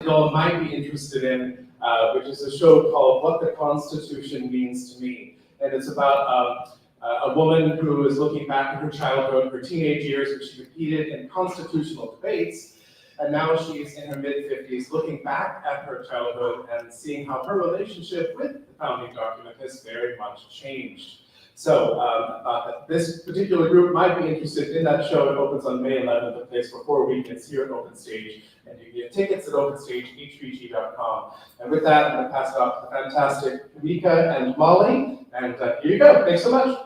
you all might be interested in, which is a show called What the Constitution Means to Me. And it's about a woman who is looking back at her childhood, her teenage years, which she competed in constitutional debates. And now she's in her mid-50s, looking back at her childhood and seeing how her relationship with the founding document has very much changed. So this particular group might be interested in that show. It opens on May 11th. It plays for 4 weekends here at Open Stage. And you can get tickets at openstagehbg.com. And with that, I'm going to pass it off to the fantastic Kamika and Molly. And here you go. Thanks so much.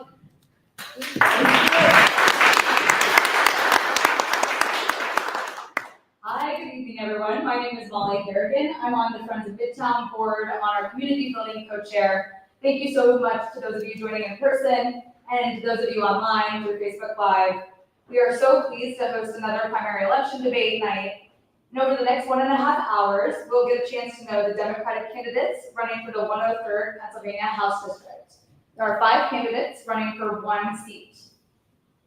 Hi, good evening, everyone. My name is Molly Harrigan. I'm on the Friends of Midtown board on our community building co-chair. Thank you so much to those of you joining in person and to those of you online through Facebook Live. We are so pleased to host another primary election debate night. And over the next 1.5 hours, we'll get a chance to know the Democratic candidates running for the 103rd Pennsylvania House District. There are 5 candidates running for 1 seat.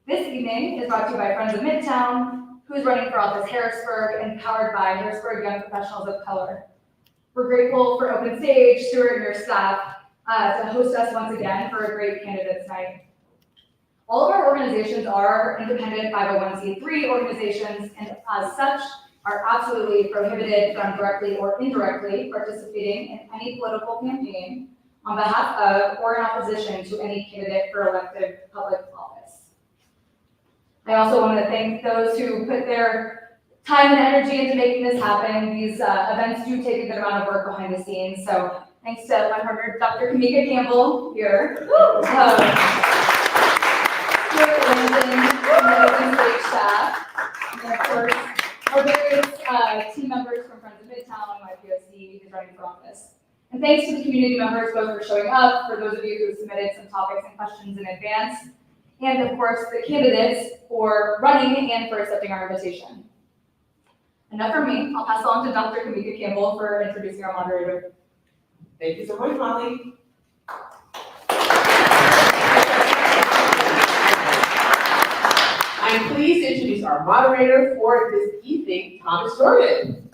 This evening is brought to you by Friends of Midtown, who's running for office Harrisburg and powered by Harrisburg Young Professionals of Color. We're grateful for Open Stage, Stuart, and your staff to host us once again for a great candidates night. All of our organizations are independent 501c3 organizations, and as such, are absolutely prohibited from directly or indirectly participating in any political campaign on behalf of or in opposition to any candidate for elective public office. I also want to thank those who put their time and energy into making this happen. These events do take a good amount of work behind the scenes, so thanks to my partner, Dr. Kamika Campbell here. Stuart Landon, and the Open Stage staff, and of course, our various team members from Friends of Midtown, YPOC, who's running for office. And thanks to the community members, both for showing up, for those of you who submitted some topics and questions in advance, and of course, the candidates for running and for accepting our invitation. Enough from me. I'll pass it on to Dr. Kamika Campbell for introducing our moderator. Thank you so much, Molly. I'm pleased to introduce our moderator for this evening, Thomas Jordan.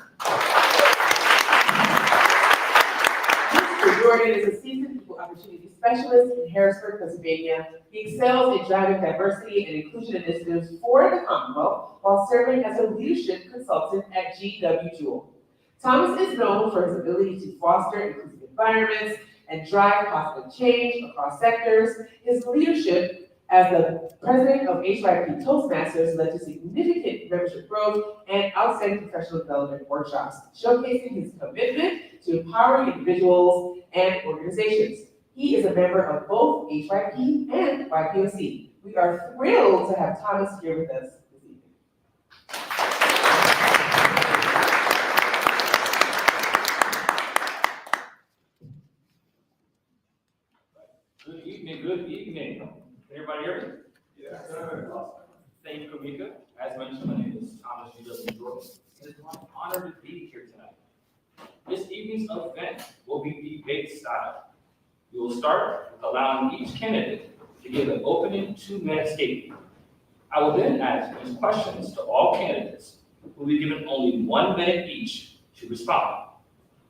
Mr. Jordan is a seasoned equal opportunity specialist in Harrisburg, Pennsylvania. He excels in driving diversity and inclusion initiatives for the Commonwealth while serving as a leadership consultant at GW Jewell. Thomas is known for his ability to foster inclusive environments and drive positive change across sectors. His leadership as the president of HYP Toastmasters led to significant membership growth and outstanding professional development workshops, showcasing his commitment to empowering individuals and organizations. He is a member of both HYP and YPOC. We are thrilled to have Thomas here with us this evening. Good evening, good evening. Can everybody hear me? Yes. Thank you, Kamika. As mentioned, my name is Thomas G.W. Jordan. It is my honor to be here tonight. This evening's event will be debate style. We will start with allowing each candidate to give an opening 2-minute statement. I will then ask these questions to all candidates, who will be given only 1 minute each to respond.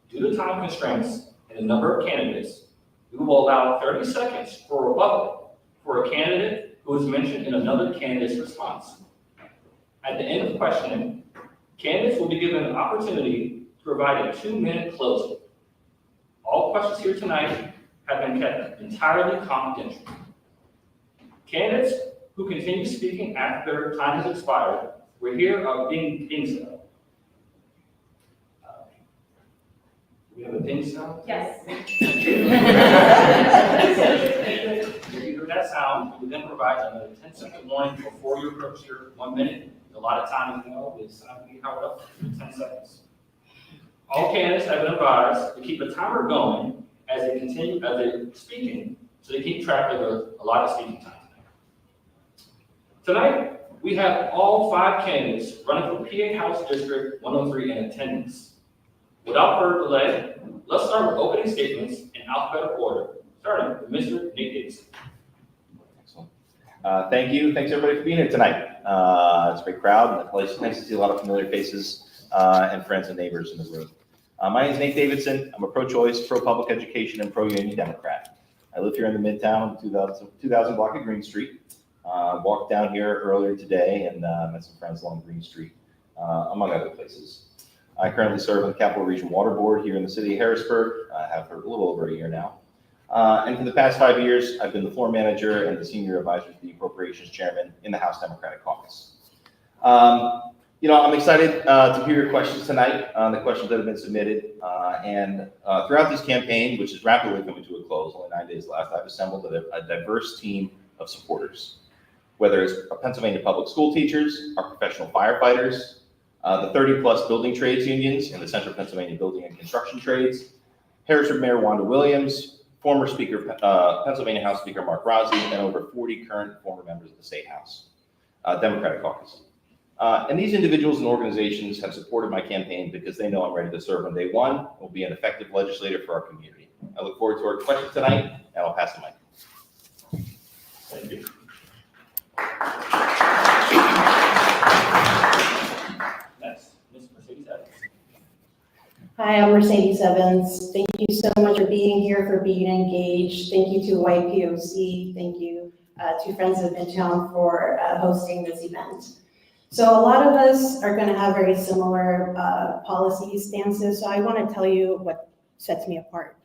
Due to time constraints and the number of candidates, we will allow 30 seconds for rebuttal for a candidate who is mentioned in another candidate's response. At the end of questioning, candidates will be given an opportunity to provide a 2-minute closing. All questions here tonight have been kept entirely confidential. Candidates who continue speaking after their time has expired will hear of ding so. We have a ding sound? Yes. If you hear that sound, we will then provide another 10-second warning before you approach your 1 minute. A lot of time, as you know, is time to be covered up for 10 seconds. All candidates have been advised to keep a timer going as they continue, as they're speaking, so they keep track of a lot of speaking time. Tonight, we have all 5 candidates running for PA House District 103 in attendance. Without further delay, let's start with opening statements in alphabetical order, starting with Mr. Nate Davidson. Excellent. Thank you. Thanks everybody for being here tonight. It's a great crowd, and it's nice to see a lot of familiar faces and friends and neighbors in the room. My name is Nate Davidson. I'm a pro-choice, pro-public education, and pro-union Democrat. I live here in the Midtown 2000 block of Green Street. Walked down here earlier today and met some friends along Green Street, among other places. I currently serve on the Capital Region Water Board here in the city of Harrisburg. I have for a little over a year now. And for the past 5 years, I've been the floor manager and the senior advisor to the appropriations chairman in the House Democratic Caucus. I'm excited to hear your questions tonight on the questions that have been submitted. Throughout this campaign, which is rapidly coming to a close, only 9 days left, I've assembled a diverse team of supporters. Whether it's our Pennsylvania public school teachers, our professional firefighters, the 30+ building trades unions in the Central Pennsylvania building and construction trades, Harrisburg Mayor Wanda Williams, former Speaker, Pennsylvania House Speaker Mark Rossi, and over 40 current and former members of the State House, Democratic Caucus. And these individuals and organizations have supported my campaign because they know I'm ready to serve on day one and will be an effective legislator for our community. I look forward to our questions tonight, and I'll pass the mic. Thank you. Next, Ms. Mercedes Evans. Hi, I'm Mercedes Evans. Thank you so much for being here, for being engaged. Thank you to YPOC. Thank you to Friends of Midtown for hosting this event. So a lot of us are going to have very similar policy stances, so I want to tell you what sets me apart.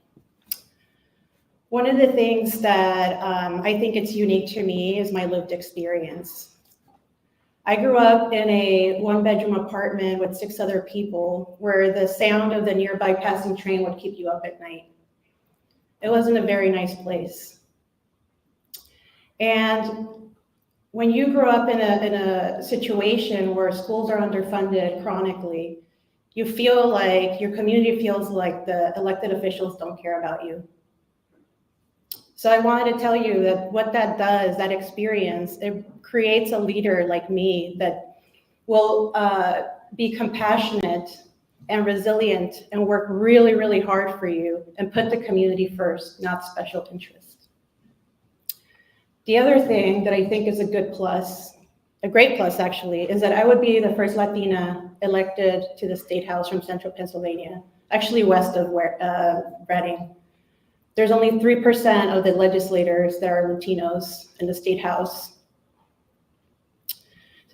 One of the things that I think it's unique to me is my lived experience. I grew up in a 1-bedroom apartment with 6 other people where the sound of the nearby passing train would keep you up at night. It wasn't a very nice place. And when you grow up in a situation where schools are underfunded chronically, you feel like your community feels like the elected officials don't care about you. So I wanted to tell you that what that does, that experience, it creates a leader like me that will be compassionate and resilient and work really, really hard for you and put the community first, not special interests. The other thing that I think is a good plus, a great plus actually, is that I would be the first Latina elected to the State House from Central Pennsylvania, actually west of Reading. There's only 3% of the legislators that are Latinos in the State House.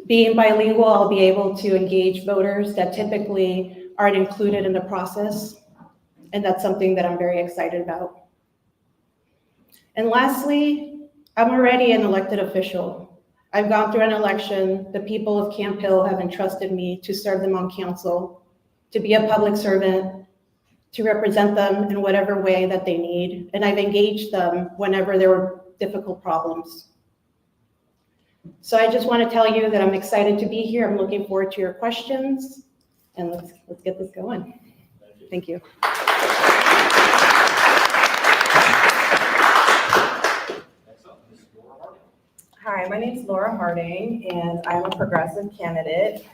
Being bilingual, I'll be able to engage voters that typically aren't included in the process, and that's something that I'm very excited about. And lastly, I'm already an elected official. I've gone through an election. The people of Camp Hill have entrusted me to serve them on council, to be a public servant, to represent them in whatever way that they need. And I've engaged them whenever there were difficult problems. So I just want to tell you that I'm excited to be here. I'm looking forward to your questions, and let's get this going. Thank you. Hi, my name is Laura Harding, and I'm a progressive candidate.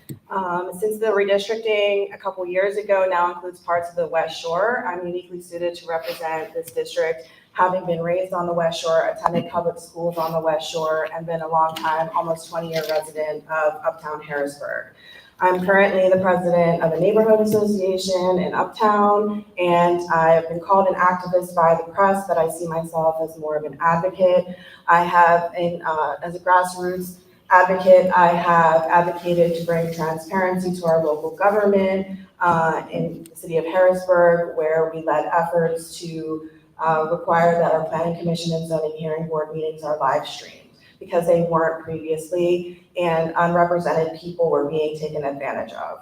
Since the redistricting a couple years ago now includes parts of the West Shore, I'm uniquely suited to represent this district, having been raised on the West Shore, attended public schools on the West Shore, and been a long time, almost 20-year resident of Uptown Harrisburg. I'm currently the president of a neighborhood association in Uptown, and I've been called an activist by the press, but I see myself as more of an advocate. I have, as a grassroots advocate, I have advocated to bring transparency to our local government in the city of Harrisburg, where we led efforts to require that our planning commission and zoning hearing board meetings are live streamed, because they weren't previously, and unrepresented people were being taken advantage of.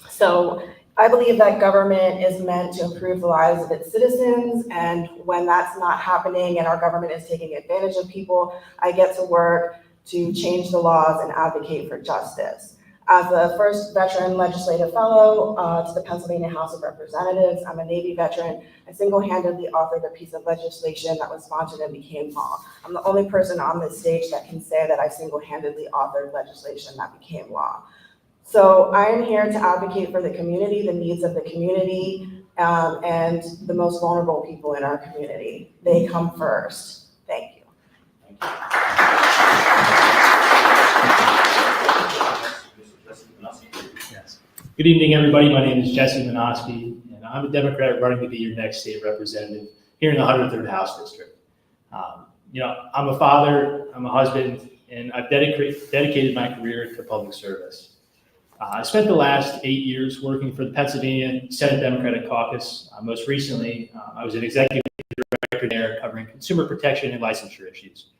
So I believe that government is meant to improve the lives of its citizens, and when that's not happening and our government is taking advantage of people, I get to work to change the laws and advocate for justice. As the first veteran legislative fellow to the Pennsylvania House of Representatives, I'm a Navy veteran. I single-handedly authored a piece of legislation that was sponsored and became law. I'm the only person on this stage that can say that I single-handedly authored legislation that became law. So I am here to advocate for the community, the needs of the community, and the most vulnerable people in our community. They come first. Thank you. Yes. Good evening, everybody. My name is Jesse Manosky, and I'm a Democrat running to be your next state representative here in the 103rd House District. I'm a father, I'm a husband, and I've dedicated my career to public service. I spent the last 8 years working for the Pennsylvania Senate Democratic Caucus. Most recently, I was an executive director there covering consumer protection and licensure issues.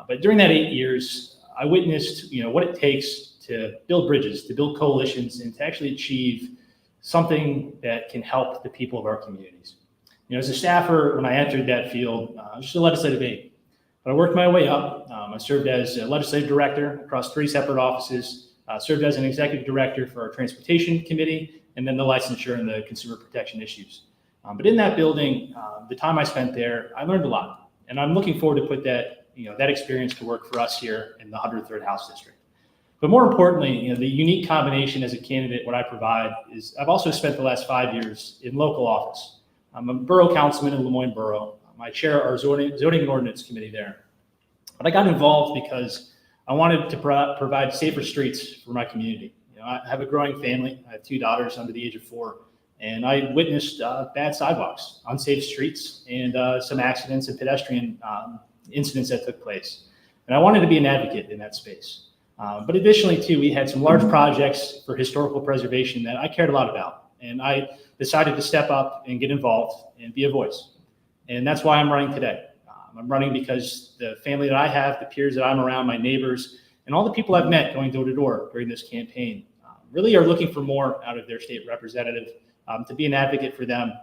But during that 8 years, I witnessed, what it takes to build bridges, to build coalitions, and to actually achieve something that can help the people of our communities. As a staffer, when I entered that field, I was just a legislative aide. But I worked my way up. I served as a legislative director across 3 separate offices, served as an executive director for our transportation committee, and then the licensure and the consumer protection issues. But in that building, the time I spent there, I learned a lot. And I'm looking forward to put that experience to work for us here in the 103rd House District. But more importantly, the unique combination as a candidate, what I provide is I've also spent the last 5 years in local office. I'm a borough councilman in Lemoyne Borough. I chair our zoning and ordinance committee there. But I got involved because I wanted to provide safer streets for my community. I have a growing family. I have 2 daughters under the age of 4, and I witnessed bad sidewalks, unsafe streets, and some accidents and pedestrian incidents that took place. And I wanted to be an advocate in that space. But additionally, too, we had some large projects for historical preservation that I cared a lot about. And I decided to step up and get involved and be a voice. And that's why I'm running today. I'm running because the family that I have, the peers that I'm around, my neighbors, and all the people I've met going door to door during this campaign really are looking for more out of their state representative to be an advocate for them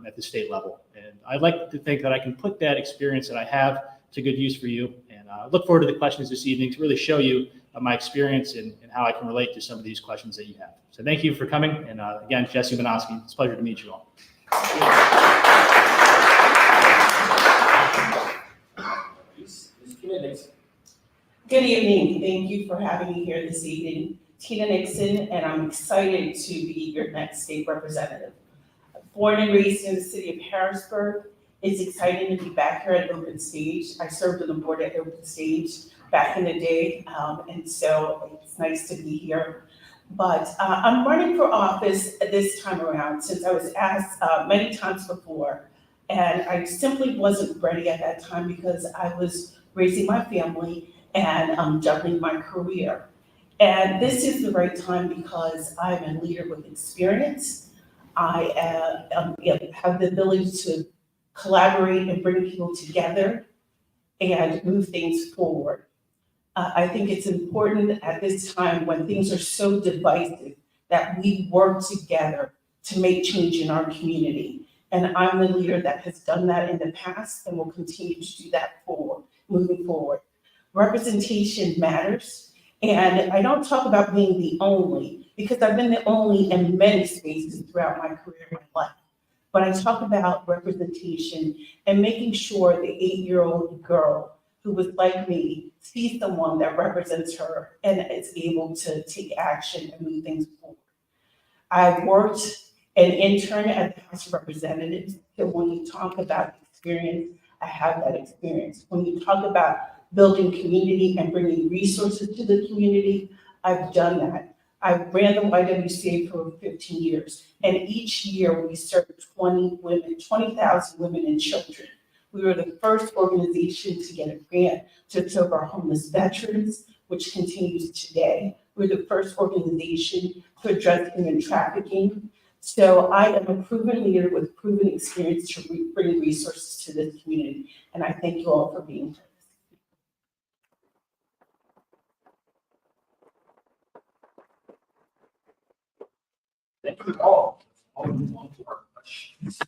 at the state level. And I'd like to think that I can put that experience that I have to good use for you. And I look forward to the questions this evening to really show you my experience and how I can relate to some of these questions that you have. So thank you for coming. And again, Jesse Minoski, it's a pleasure to meet you all. Good evening. Thank you for having me here this evening. Tina Nixon, and I'm excited to be your next state representative. Born and raised in the city of Harrisburg, it's exciting to be back here at Open Stage. I served on the board at Open Stage back in the day, and so it's nice to be here. But I'm running for office this time around since I was asked many times before, and I simply wasn't ready at that time because I was raising my family and juggling my career. And this is the right time because I'm a leader with experience. I have the ability to collaborate and bring people together and move things forward. I think it's important at this time when things are so divisive that we work together to make change in our community. And I'm the leader that has done that in the past and will continue to do that moving forward. Representation matters. And I don't talk about being the only, because I've been the only in many spaces throughout my career and my life. But I talk about representation and making sure the 8-year-old girl who was like me sees someone that represents her and is able to take action and move things forward. I've worked an intern at the House of Representatives, so when you talk about experience, I have that experience. When you talk about building community and bringing resources to the community, I've done that. I ran the YWCA for 15 years, and each year we served 20,000 women and children. We were the first organization to get a grant to serve our homeless veterans, which continues today. We're the first organization to address human trafficking. So I am a proven leader with proven experience to bring resources to this community, and I thank you all for being here. Thank you all. I'll move on to our questions.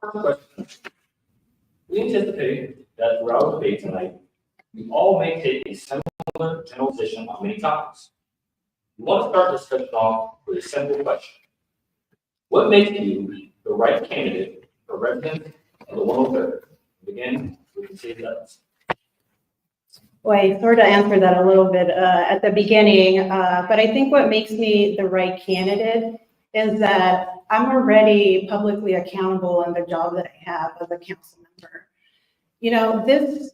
Our first question. We anticipate that throughout the debate tonight, we all may take a similar general position on many topics. We want to start this discussion off with a simple question. What makes you the right candidate for resident of the 103rd? Begin with the city letters. Well, I sort of answered that a little bit at the beginning, but I think what makes me the right candidate is that I'm already publicly accountable in the job that I have as a council member. This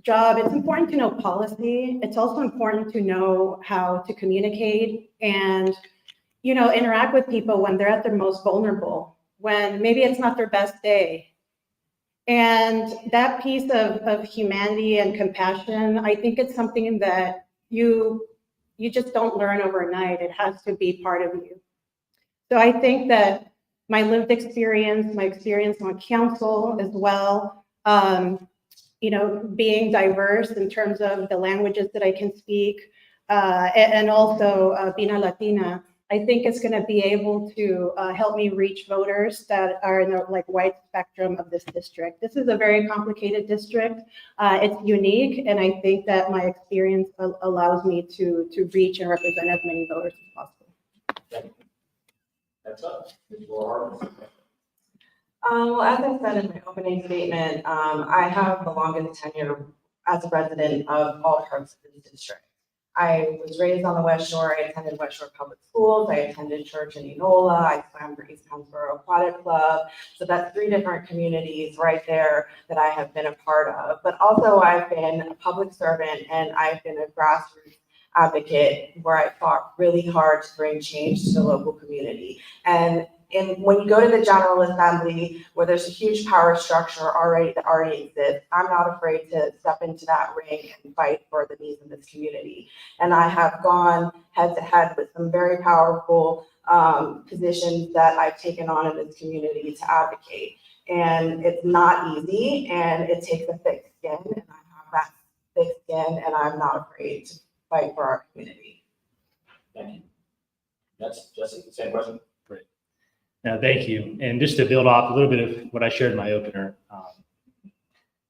job, it's important to know policy. It's also important to know how to communicate. And, interact with people when they're at their most vulnerable, when maybe it's not their best day. And that piece of humanity and compassion, I think it's something that you just don't learn overnight. It has to be part of you. So I think that my lived experience, my experience on council as well, being diverse in terms of the languages that I can speak, and also being a Latina, I think it's going to be able to help me reach voters that are in the wide spectrum of this district. This is a very complicated district. It's unique, and I think that my experience allows me to reach and represent as many voters as possible. Thank you. That's up. Laura. Well, as I said in my opening statement, I have the longest tenure as a resident of all parts of the district. I was raised on the West Shore. I attended West Shore Public Schools. I attended church in Enola. I swam for East Pennsboro Aquatic Club. So that's 3 different communities right there that I have been a part of. But also I've been a public servant and I've been a grassroots advocate where I fought really hard to bring change to the local community. And when you go to the General Assembly, where there's a huge power structure that already exists, I'm not afraid to step into that ring and fight for the needs of this community. And I have gone head to head with some very powerful positions that I've taken on in this community to advocate. And it's not easy, and it takes a thick skin, and I have that thick skin, and I'm not afraid to fight for our community. Thank you. That's Jesse, same question. No, thank you. And just to build off a little bit of what I shared in my opener,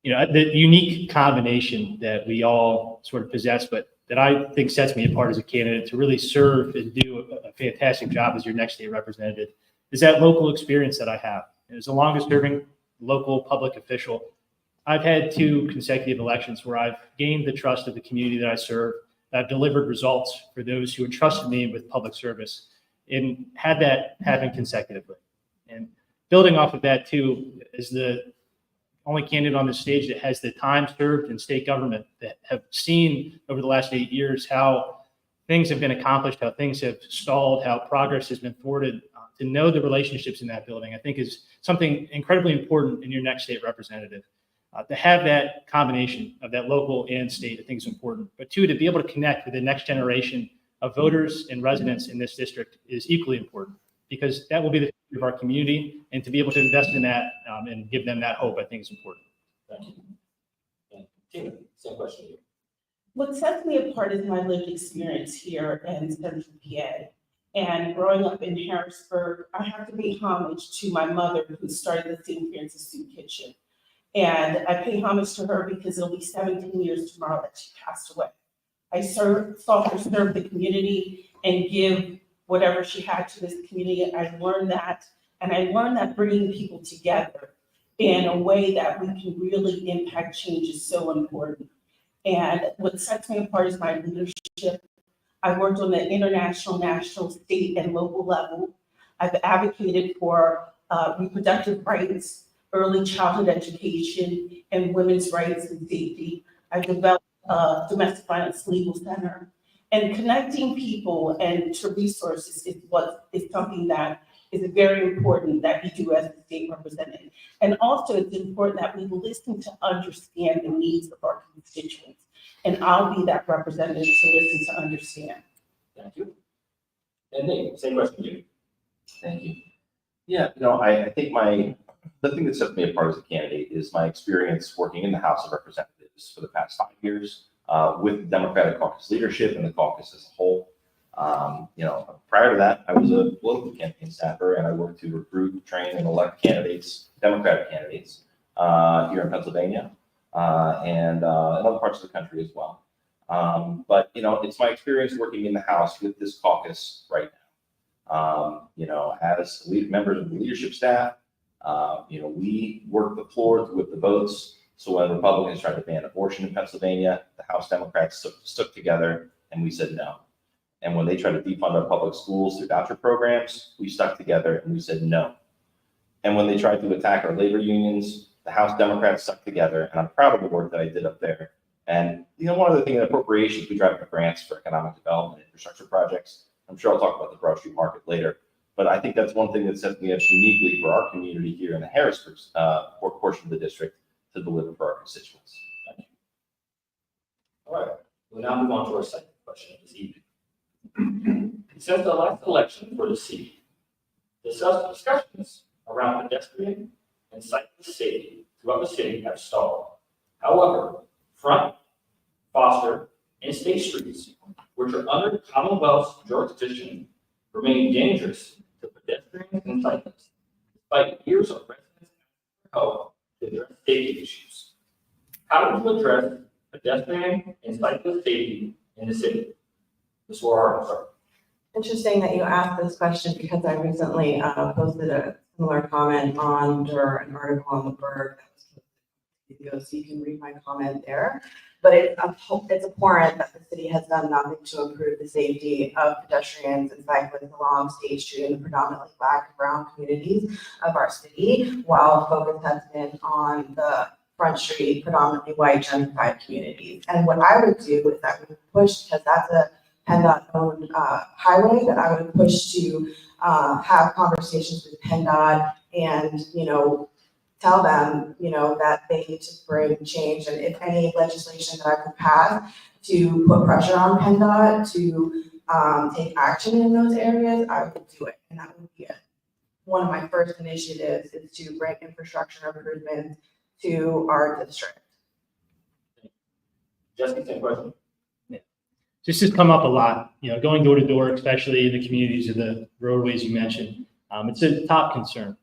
the unique combination that we all sort of possess, but that I think sets me apart as a candidate to really serve and do a fantastic job as your next state representative is that local experience that I have. As the longest serving local public official, I've had 2 consecutive elections where I've gained the trust of the community that I serve. I've delivered results for those who entrusted me with public service, and had that happen consecutively. And building off of that too, is the only candidate on the stage that has the time served in state government that have seen over the last 8 years how things have been accomplished, how things have stalled, how progress has been thwarted. To know the relationships in that building, I think is something incredibly important in your next state representative. To have that combination of that local and state, I think is important. But 2, to be able to connect with the next generation of voters and residents in this district is equally important, because that will be the future of our community, and to be able to invest in that and give them that hope, I think is important. Thank you. And Tina, same question to you. What sets me apart is my lived experience here in Central PA. And growing up in Harrisburg, I have to pay homage to my mother, who started the St. Francis Soup Kitchen. And I pay homage to her because it'll be 17 years tomorrow that she passed away. I saw her serve the community and give whatever she had to this community. I learned that, and I learned that bringing people together in a way that we can really impact change is so important. And what sets me apart is my leadership. I worked on the international, national, state, and local level. I've advocated for reproductive rights, early childhood education, and women's rights and safety. I've developed domestic violence legal center, and connecting people and to resources is something that is very important that we do as a state representative. And also it's important that we listen to understand the needs of our constituents. And I'll be that representative to listen to understand. Thank you. And Nate, same question to you. Thank you. Yeah, I think the thing that sets me apart as a candidate is my experience working in the House of Representatives for the past 5 years with the Democratic Caucus leadership and the caucus as a whole. Prior to that, I was a political campaign staffer, and I worked to recruit, train, and elect candidates, Democratic candidates, here in Pennsylvania and in other parts of the country as well. But it's my experience working in the House with this caucus right now. As members of the leadership staff, we work the floor with the votes. So when Republicans tried to ban abortion in Pennsylvania, the House Democrats stuck together and we said no. And when they tried to defund our public schools through voucher programs, we stuck together and we said no. And when they tried to attack our labor unions, the House Democrats stuck together, and I'm proud of the work that I did up there. And one other thing in appropriations, we drive grants for economic development, infrastructure projects. I'm sure I'll talk about the Broad Street Market later, but I think that's one thing that sets me up uniquely for our community here in the Harrisburg portion of the district to deliver for our constituents. All right, we'll now move on to our second question of this evening. Since the last election for the city, discussions around pedestrian and cyclist safety throughout the city have stalled. However, Front, Foster, and State Streets, which are under Commonwealth's jurisdiction, remain dangerous to pedestrians and cyclists, despite years of residents' help to address safety issues. How would you address pedestrian and cyclist safety in the city? Ms. Warren, Interesting that you asked this question because I recently posted a similar comment under an article on the Berg that was posted, so you can read my comment there. But it's abhorrent that the city has done nothing to improve the safety of pedestrians and cyclists along State Street in the predominantly Black and brown communities of our city, while focus has been on the Front Street, predominantly white gentrified communities. And what I would do is I would push, because that's a PennDOT-owned highway, that I would push to have conversations with PennDOT and, tell them, that they need to bring change. And if any legislation that I could pass to put pressure on PennDOT to take action in those areas, I would do it. And that would be it. One of my first initiatives is to bring infrastructure improvements to our district. Jesse, same question. This has come up a lot, going door to door, especially in the communities of the roadways you mentioned. It's a top concern.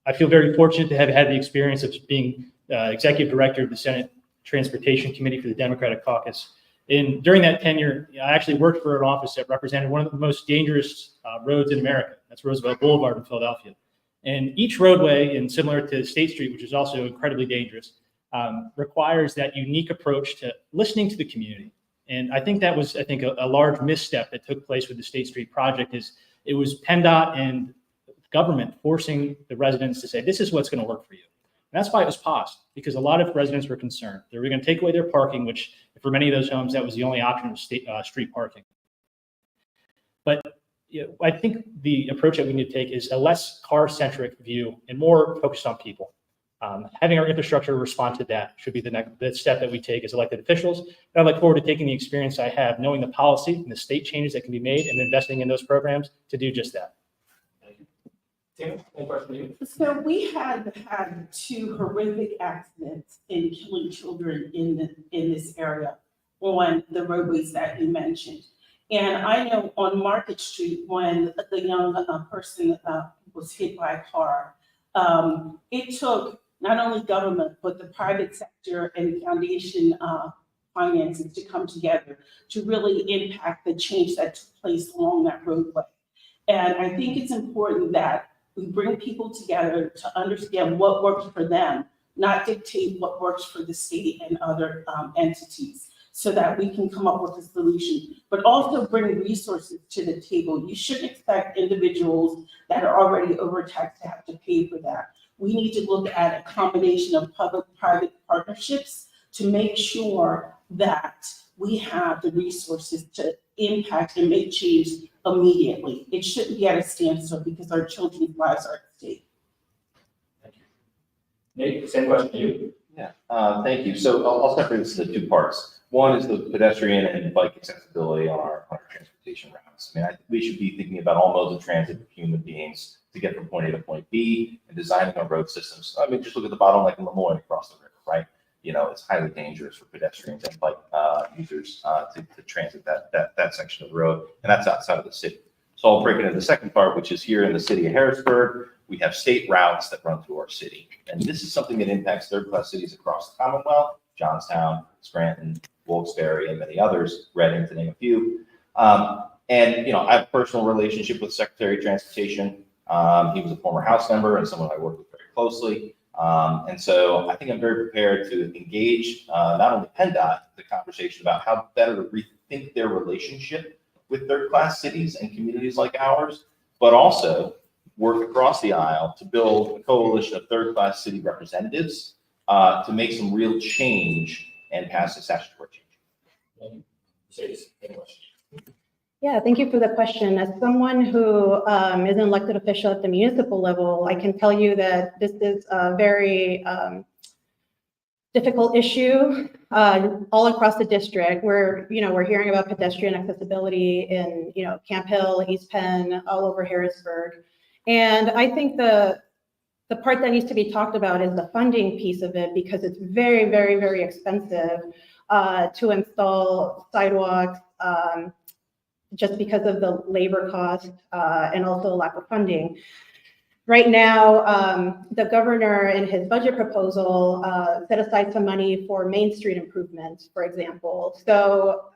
I feel very fortunate to have had the experience of being executive director of the Senate Transportation Committee for the Democratic Caucus. And during that tenure, I actually worked for an office that represented one of the most dangerous roads in America. That's Roosevelt Boulevard in Philadelphia. And each roadway, and similar to State Street, which is also incredibly dangerous, requires that unique approach to listening to the community. And I think that was, a large misstep that took place with the State Street project. Is it was PennDOT and government forcing the residents to say, this is what's going to work for you. And that's why it was paused, because a lot of residents were concerned. They were going to take away their parking, which for many of those homes, that was the only option of street parking. But I think the approach that we need to take is a less car-centric view and more focused on people. Having our infrastructure respond to that should be the step that we take as elected officials. And I look forward to taking the experience I have, knowing the policy and the state changes that can be made, and investing in those programs to do just that. Thank you. Tim, any question for you? So we had 2 horrific accidents in killing children in this area on the roadways that you mentioned. And I know on Market Street, when the young person was hit by a car, it took not only government, but the private sector and foundation finances to come together to really impact the change that took place along that roadway. And I think it's important that we bring people together to understand what works for them, not dictate what works for the state and other entities, so that we can come up with a solution, but also bring resources to the table. You shouldn't expect individuals that are already overtaxed to have to pay for that. We need to look at a combination of public-private partnerships to make sure that we have the resources to impact and make change immediately. It shouldn't be at a standstill because our children's lives are at stake. Thank you. Nate, same question to you. Yeah, thank you. So I'll separate this into 2 parts. One is the pedestrian and bike accessibility on our transportation routes. I mean, we should be thinking about all modes of transit for human beings to get from point A to point B, and designing our road systems. I mean, just look at the bottleneck in Lemoyne across the river, right? It's highly dangerous for pedestrians and bike users to transit that section of the road, and that's outside of the city. So I'll break it into the second part, which is here in the city of Harrisburg. We have state routes that run through our city, and this is something that impacts third-class cities across the Commonwealth: Johnstown, Scranton, Wilkes-Barre, and many others, Reading, to name a few. And I have a personal relationship with Secretary of Transportation. He was a former House member and someone I worked with very closely. And so I think I'm very prepared to engage not only PennDOT, the conversation about how better to rethink their relationship with third-class cities and communities like ours, but also work across the aisle to build a coalition of third-class city representatives to make some real change and pass a statutory change. Say this, any question? Yeah, thank you for the question. As someone who is an elected official at the municipal level, I can tell you that this is a very difficult issue all across the district. We're hearing about pedestrian accessibility in, Camp Hill, East Penn, all over Harrisburg. And I think the part that needs to be talked about is the funding piece of it, because it's very, very, very expensive to install sidewalks, just because of the labor cost and also the lack of funding. Right now, the governor in his budget proposal set aside some money for Main Street improvements, for example. So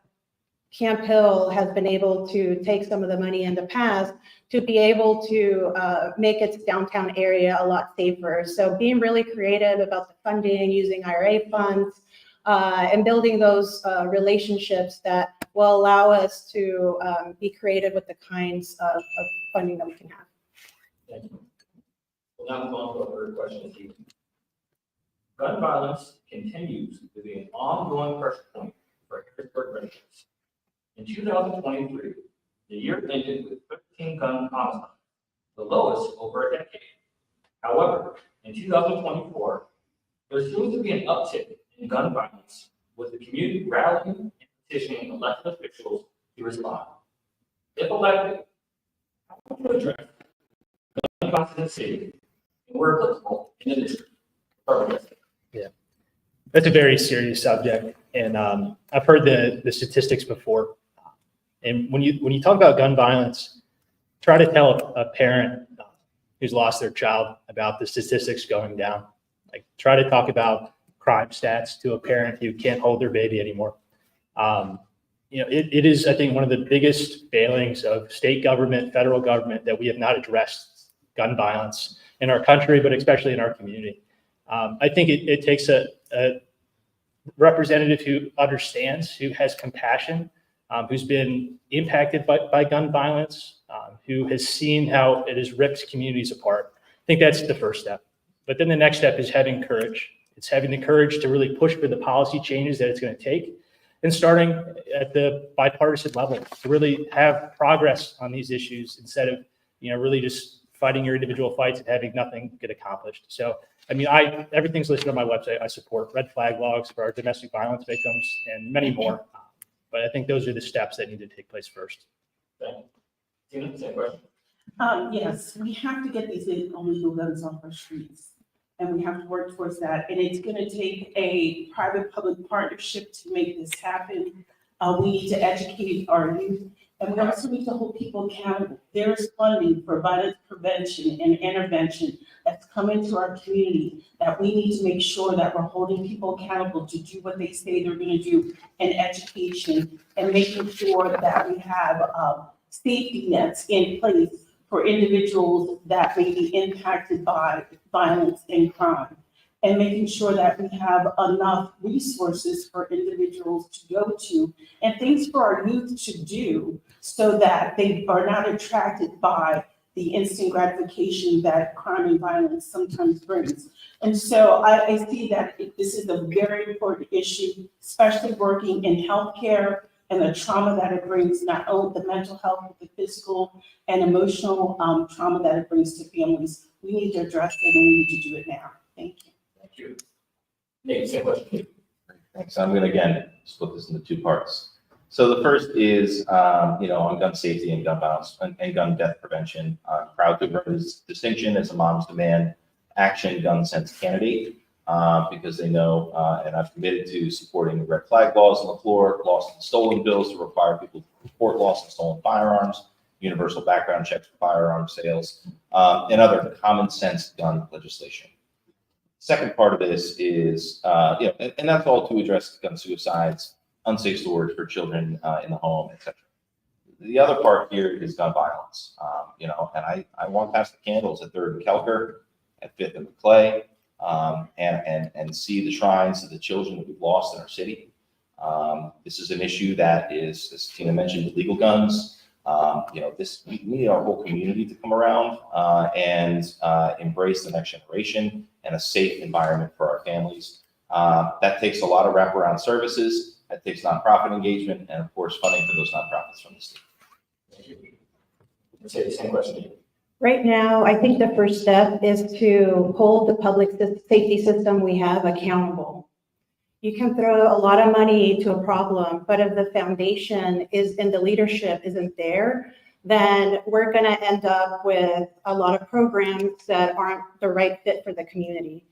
Camp Hill has been able to take some of the money in the past to be able to make its downtown area a lot safer. So being really creative about the funding, using IRA funds, and building those relationships that will allow us to be creative with the kinds of funding that we can have. Thank you. We'll now move on to our third question this evening. Gun violence continues to be an ongoing pressure point for Harrisburg residents. In 2023, the year ended with 15 gun homicides, the lowest over a decade. However, in 2024, there seems to be an uptick in gun violence, with the community rallying and petitioning elected officials to respond. If elected, how would you address gun violence in the city and where applicable in the district? That's a very serious subject, and I've heard the statistics before. And when you talk about gun violence, try to tell a parent who's lost their child about the statistics going down. Like, try to talk about crime stats to a parent who can't hold their baby anymore. It is, I think, one of the biggest failings of state government, federal government, that we have not addressed gun violence in our country, but especially in our community. I think it takes a representative who understands, who has compassion, who's been impacted by gun violence, who has seen how it has ripped communities apart. I think that's the first step. But then the next step is having courage. It's having the courage to really push for the policy changes that it's going to take, and starting at the bipartisan level to really have progress on these issues instead of, really just fighting your individual fights and having nothing get accomplished. So, everything's listed on my website. I support red flag laws for our domestic violence victims and many more. But I think those are the steps that need to take place first. Thank you. Tina, same question. Yes, we have to get these illegal guns off our streets, and we have to work towards that. And it's going to take a private-public partnership to make this happen. We need to educate our youth, and we also need to hold people accountable. There is funding for violence prevention and intervention that's coming to our community that we need to make sure that we're holding people accountable to do what they say they're going to do, and education, and making sure that we have safety nets in place for individuals that may be impacted by violence and crime, and making sure that we have enough resources for individuals to go to and things for our youth to do so that they are not attracted by the instant gratification that crime and violence sometimes brings. And so I see that this is a very important issue, especially working in healthcare and the trauma that it brings, not only the mental health, but the physical and emotional trauma that it brings to families. We need to address it, and we need to do it now. Thank you. Thank you. Nate, same question. Thanks. I'm going to, again, split this into two parts. So the first is, on gun safety and gun violence and gun death prevention. I'm proud to earn this distinction as a Moms Demand Action Gun Sense candidate, because they know, and I've committed to supporting the red flag laws on the floor, lost and stolen bills to require people to report lost and stolen firearms, universal background checks for firearm sales, and other common sense gun legislation. Second part of this is, and that's all to address gun suicides, unsafe storage for children in the home, etc. The other part here is gun violence, and I walk past the candles at 3rd and Kelker, at 5th and Maclay, and see the shrines of the children that we've lost in our city. This is an issue that is, as Tina mentioned, illegal guns. We need our whole community to come around and embrace the next generation and a safe environment for our families. That takes a lot of wraparound services. That takes nonprofit engagement and, of course, funding for those nonprofits from the state. Let's say the same question to you. Right now, I think the first step is to hold the public safety system we have accountable. You can throw a lot of money to a problem, but if the foundation is and the leadership isn't there, then we're going to end up with a lot of programs that aren't the right fit for the community.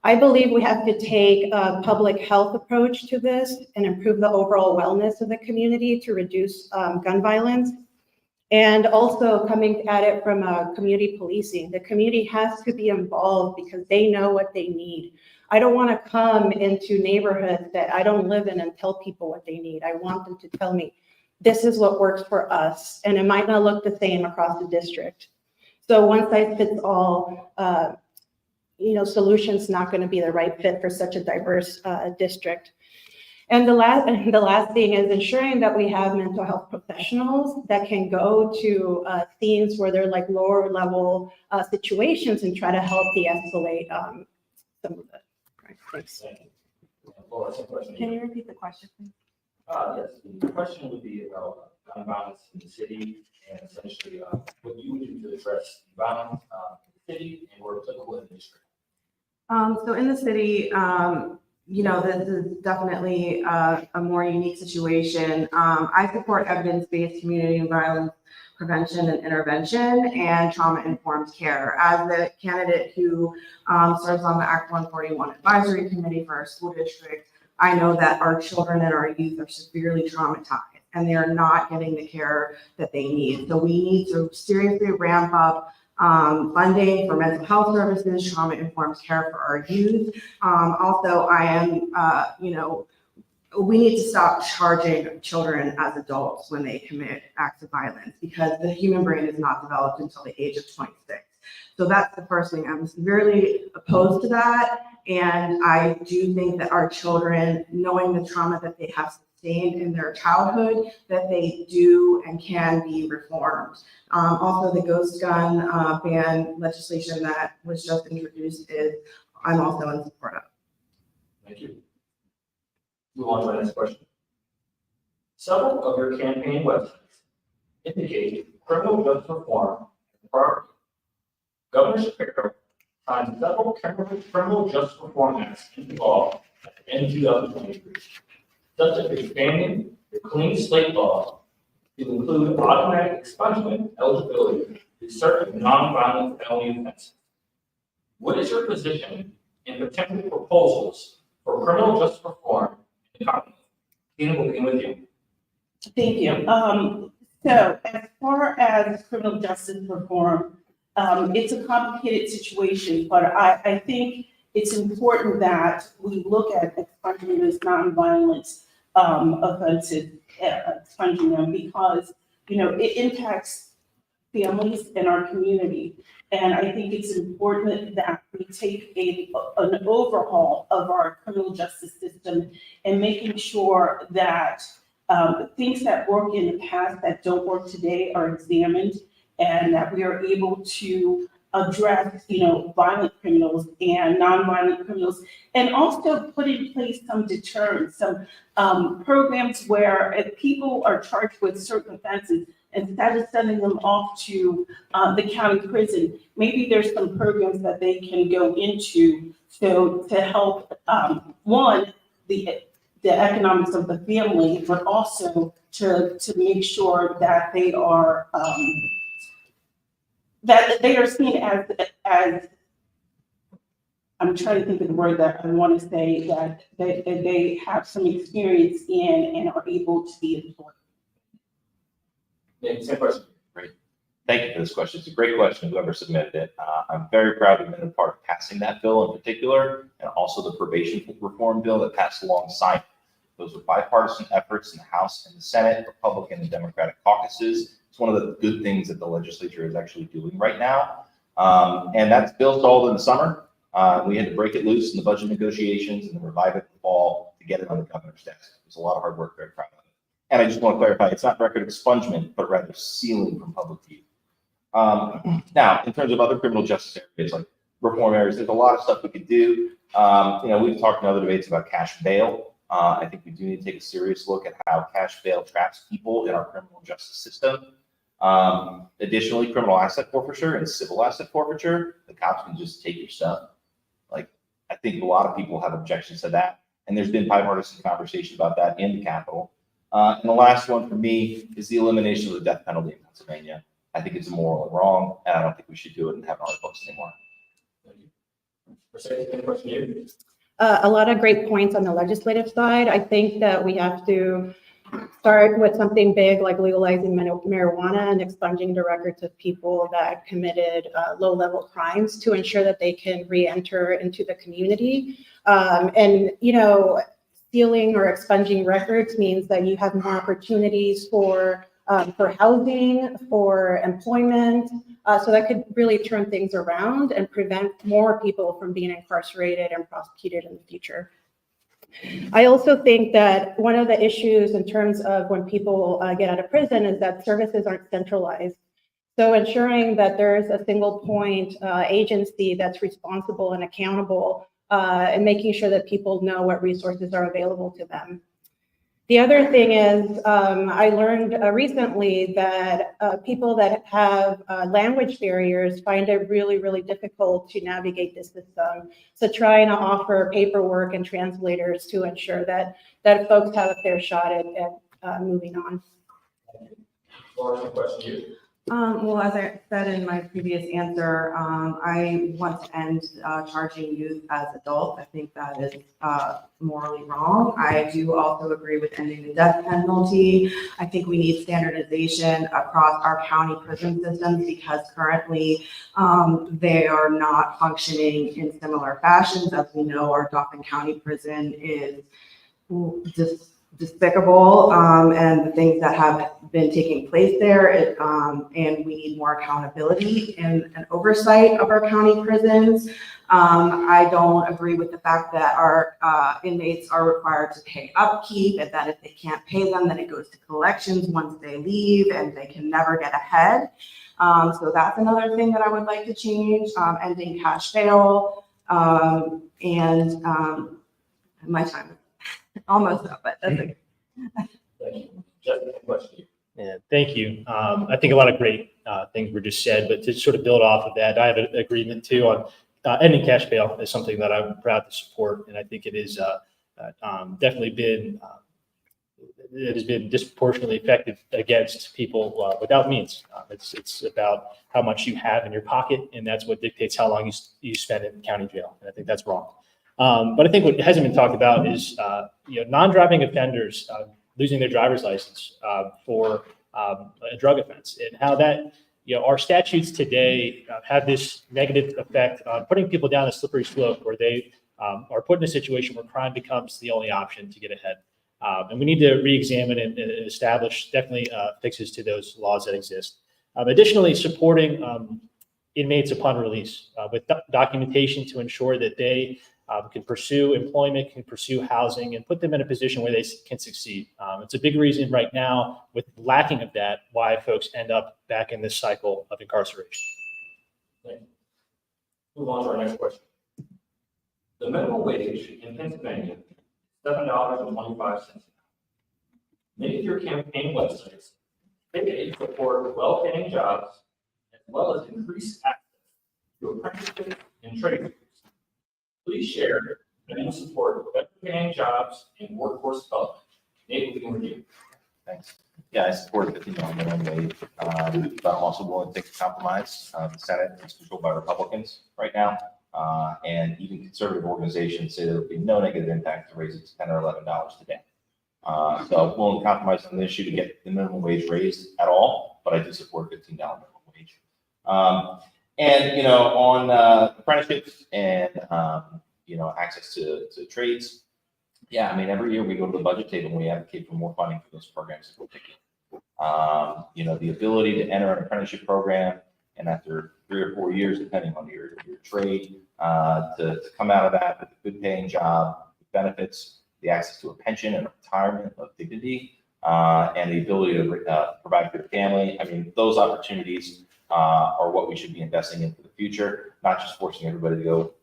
I believe we have to take a public health approach to this and improve the overall wellness of the community to reduce gun violence. And also coming at it from community policing. The community has to be involved because they know what they need. I don't want to come into neighborhoods that I don't live in and tell people what they need. I want them to tell me, this is what works for us. And it might not look the same across the district. So one size fits all, solution's not going to be the right fit for such a diverse district. And the last thing is ensuring that we have mental health professionals that can go to scenes where they're like lower level situations and try to help de-escalate some of it. Right, thanks. Thank you. Laura, same question to Can you. you repeat the question, please? Yes, the question would be about gun violence in the city and essentially what you would do to address violence in the city and where applicable in the district. So in the city, this is definitely a more unique situation. I support evidence-based community and violence prevention and intervention and trauma-informed care. As the candidate who serves on the Act 141 Advisory Committee for our school district, I know that our children and our youth are severely traumatized and they are not getting the care that they need. So we need to seriously ramp up funding for mental health services, trauma-informed care for our youth. Also, I am, we need to stop charging children as adults when they commit acts of violence because the human brain is not developed until the age of 26. So that's the first thing. I'm severely opposed to that. And I do think that our children, knowing the trauma that they have sustained in their childhood, that they do and can be reformed. Also, the ghost gun ban legislation that was just introduced I'm also in support of. Thank you. Move on to the next question. Several of your campaign websites indicate criminal justice reform as a priority. Governor Shapiro signed several criminal justice reform acts into law at the end of 2023, such as expanding the clean slate law to include automatic expungement eligibility to certain nonviolent felony offenses. What is your position in potential proposals for criminal justice reform in the Commonwealth? Tina, will begin with you. Thank you. So as far as criminal justice reform, it's a complicated situation, but I think it's important that we look at expunging those nonviolent offenses, expunging them because, it impacts families in our community. And I think it's important that we take an overhaul of our criminal justice system and making sure that things that work in the past that don't work today are examined and that we are able to address, violent criminals and nonviolent criminals, and also put in place some deterrents, some programs where if people are charged with certain offenses, instead of sending them off to the county prison, maybe there's some programs that they can go into to help, one, the economics of the family, but also to make sure that they are seen as I'm trying to think of the word that I want to say, that they have some experience in and are able to be employed. Yeah, same question. Great. Thank you for this question. It's a great question, whoever submitted it. I'm very proud to have been a part of passing that bill in particular, and also the probation reform bill that passed alongside it. Those were bipartisan efforts in the House and the Senate, Republican and Democratic caucuses. It's one of the good things that the legislature is actually doing right now. And that bill stalled in the summer. We had to break it loose in the budget negotiations and then revive it in the fall to get it on the governor's desk. It was a lot of hard work, very proud of it. And I just want to clarify, it's not record expungement, but rather sealing from public view. Now, in terms of other criminal justice areas like reform areas, there's a lot of stuff we could do. We've talked in other debates about cash bail. I think we do need to take a serious look at how cash bail traps people in our criminal justice system. Additionally, criminal asset forfeiture and civil asset forfeiture, the cops can just take your stuff. Like, I think a lot of people have objections to that, and there's been bipartisan conversation about that in the Capitol. And the last one for me is the elimination of the death penalty in Pennsylvania. I think it's immoral and wrong, and I don't think we should do it and have it on our books anymore. Thank you. Mercedes, any question here? A lot of great points on the legislative side. I think that we have to start with something big like legalizing marijuana and expunging the records of people that committed low-level crimes to ensure that they can re-enter into the community. And, you know, stealing or expunging records means that you have more opportunities for housing, for employment. So that could really turn things around and prevent more people from being incarcerated and prosecuted in the future. I also think that one of the issues in terms of when people get out of prison is that services aren't centralized. So ensuring that there's a single point agency that's responsible and accountable and making sure that people know what resources are available to them. The other thing is, I learned recently that people that have language barriers find it really, really difficult to navigate this system. So trying to offer paperwork and translators to ensure that folks have a fair shot at moving on. Laura, any question here? Well, as I said in my previous answer, I want to end charging youth as adults. I think that is morally wrong. I do also agree with ending the death penalty. I think we need standardization across our county prison systems because currently they are not functioning in similar fashions. As we know, our Dauphin County prison is just despicable, and the things that have been taking place there, and we need more accountability and oversight of our county prisons. I don't agree with the fact that our inmates are required to pay upkeep, and that if they can't pay them, then it goes to collections once they leave, and they can never get ahead. So that's another thing that I would like to change, ending cash bail, and my time is almost up, but that's okay. Thank you. Justin, any question here? Yeah, thank you. I think a lot of great things were just said, but to sort of build off of that, I have an agreement too on ending cash bail is something that I'm proud to support, and I think it is definitely been it has been disproportionately effective against people without means. It's about how much you have in your pocket, and that's what dictates how long you spend in county jail, and I think that's wrong. But I think what hasn't been talked about is non-driving offenders losing their driver's license for a drug offense, and how that our statutes today have this negative effect on putting people down a slippery slope where they are put in a situation where crime becomes the only option to get ahead. And we need to re-examine and establish definitely fixes to those laws that exist. Additionally, supporting inmates upon release with documentation to ensure that they can pursue employment, can pursue housing, and put them in a position where they can succeed. It's a big reason right now, with lacking of that, why folks end up back in this cycle of incarceration. Thank you. Move on to our next question. The minimum wage in Pennsylvania is $7.25. Many of your campaign websites indicate support well-paying jobs as well as increased access to apprenticeships and trade schools. Please share that you support better-paying jobs and workforce development. Nate, we can review. Thanks. Yeah, I support the $15 minimum wage, but I'm also willing to take a compromise. The Senate is controlled by Republicans right now, and even conservative organizations say there will be no negative impact to raise it to $10 or $11 today. So I'm willing to compromise on the issue to get the minimum wage raised at all, but I do support $15 minimum wage. And on apprenticeships and access to trades. Yeah, I mean, every year we go to the budget table and we advocate for more funding for those programs that we're picking. The ability to enter an apprenticeship program and after 3 or 4 years, depending on your trade, to come out of that with a good paying job, benefits, the access to a pension and a retirement of dignity, and the ability to provide for your family. I mean, those opportunities are what we should be investing in for the future, not just forcing everybody to go,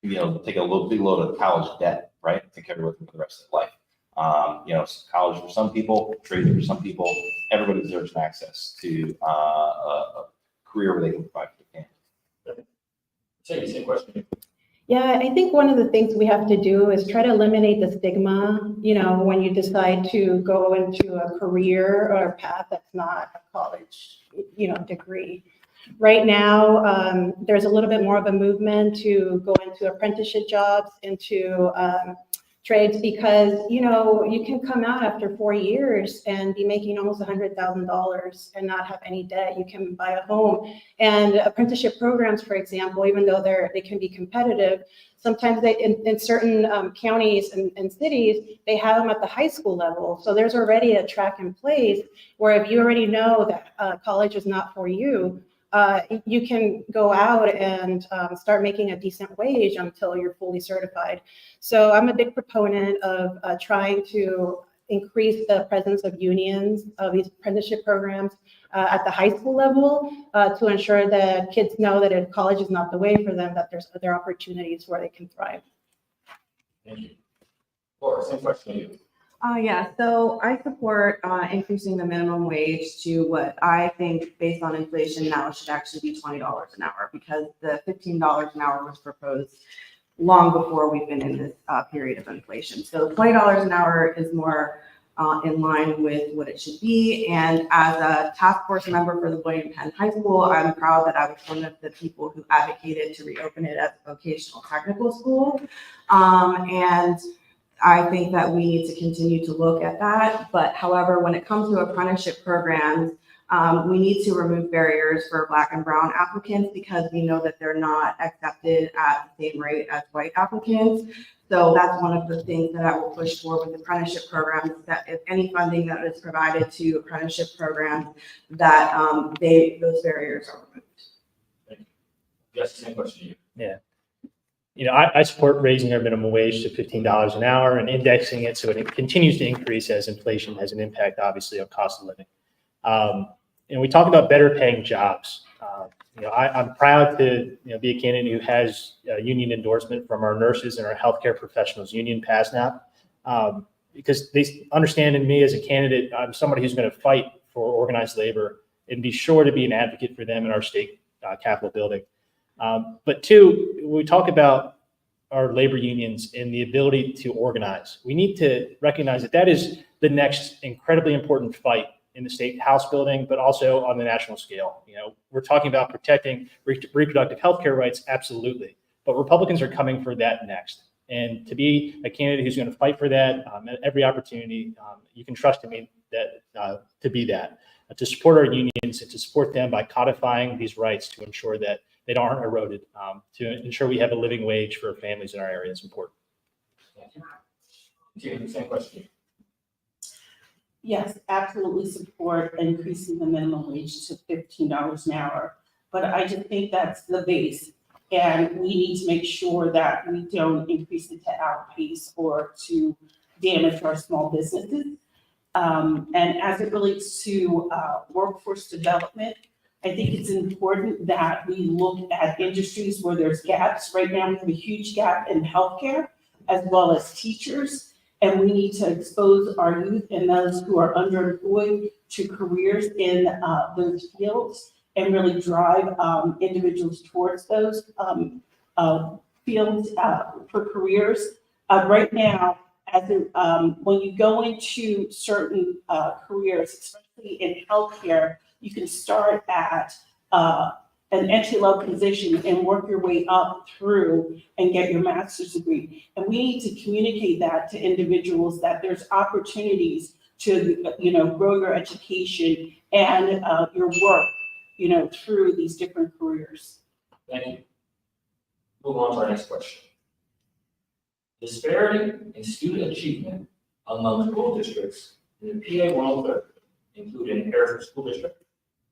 take a big load of college debt, right? Take care of it for the rest of their life. College for some people, trade for some people. Everybody deserves access to a career where they can provide for their family. Same question. Yeah, I think one of the things we have to do is try to eliminate the stigma, when you decide to go into a career or a path that's not a college, degree. Right now, there's a little bit more of a movement to go into apprenticeship jobs, into trades, because, you can come out after 4 years and be making almost $100,000 and not have any debt. You can buy a home. And apprenticeship programs, for example, even though they can be competitive, sometimes in certain counties and cities, they have them at the high school level. So there's already a track in place where if you already know that college is not for you, you can go out and start making a decent wage until you're fully certified. So I'm a big proponent of trying to increase the presence of unions, of these apprenticeship programs at the high school level to ensure that kids know that if college is not the way for them, that there's other opportunities where they can thrive. Thank you. Laura, same question to you. Yeah, so I support increasing the minimum wage to what I think, based on inflation now, should actually be $20 an hour, because the $15 an hour was proposed long before we've been in this period of inflation. So $20 an hour is more in line with what it should be. And as a task force member for the William Penn High School, I'm proud that I was one of the people who advocated to reopen it as a vocational technical school. And I think that we need to continue to look at that. But however, when it comes to apprenticeship programs, we need to remove barriers for Black and brown applicants, because we know that they're not accepted at the same rate as white applicants. So that's one of the things that I will push for with apprenticeship programs, that if any funding that is provided to apprenticeship programs, that those barriers are removed. Thank you. Yes, same question to you. Yeah. I support raising our minimum wage to $15 an hour and indexing it so it continues to increase as inflation has an impact, obviously, on cost of living. We talk about better paying jobs. I'm proud to be a candidate who has union endorsement from our nurses and our healthcare professionals union PASNAP, because they understand in me as a candidate, I'm somebody who's going to fight for organized labor and be sure to be an advocate for them in our state Capitol building. But two, we talk about our labor unions and the ability to organize. We need to recognize that is the next incredibly important fight in the state House building, but also on the national scale. We're talking about protecting reproductive health care rights, absolutely. But Republicans are coming for that next. And to be a candidate who's going to fight for that at every opportunity, you can trust in me that to be that, to support our unions and to support them by codifying these rights to ensure that they aren't eroded, to ensure we have a living wage for families in our area is important. Thank you. Same question. Yes, absolutely support increasing the minimum wage to $15 an hour. But I just think that's the base. And we need to make sure that we don't increase it to outpace or to damage our small businesses. And as it relates to workforce development, I think it's important that we look at industries where there's gaps. Right now, we have a huge gap in healthcare as well as teachers. And we need to expose our youth and those who are underemployed to careers in those fields and really drive individuals towards those fields for careers. Right now, when you go into certain careers, especially in healthcare, you can start at an entry-level position and work your way up through and get your master's degree. And we need to communicate that to individuals, that there's opportunities to, grow your education and your work, through these different careers. Thank you. Move on to our next question. Disparity in student achievement among school districts in the PA 103, including Harrisburg School District,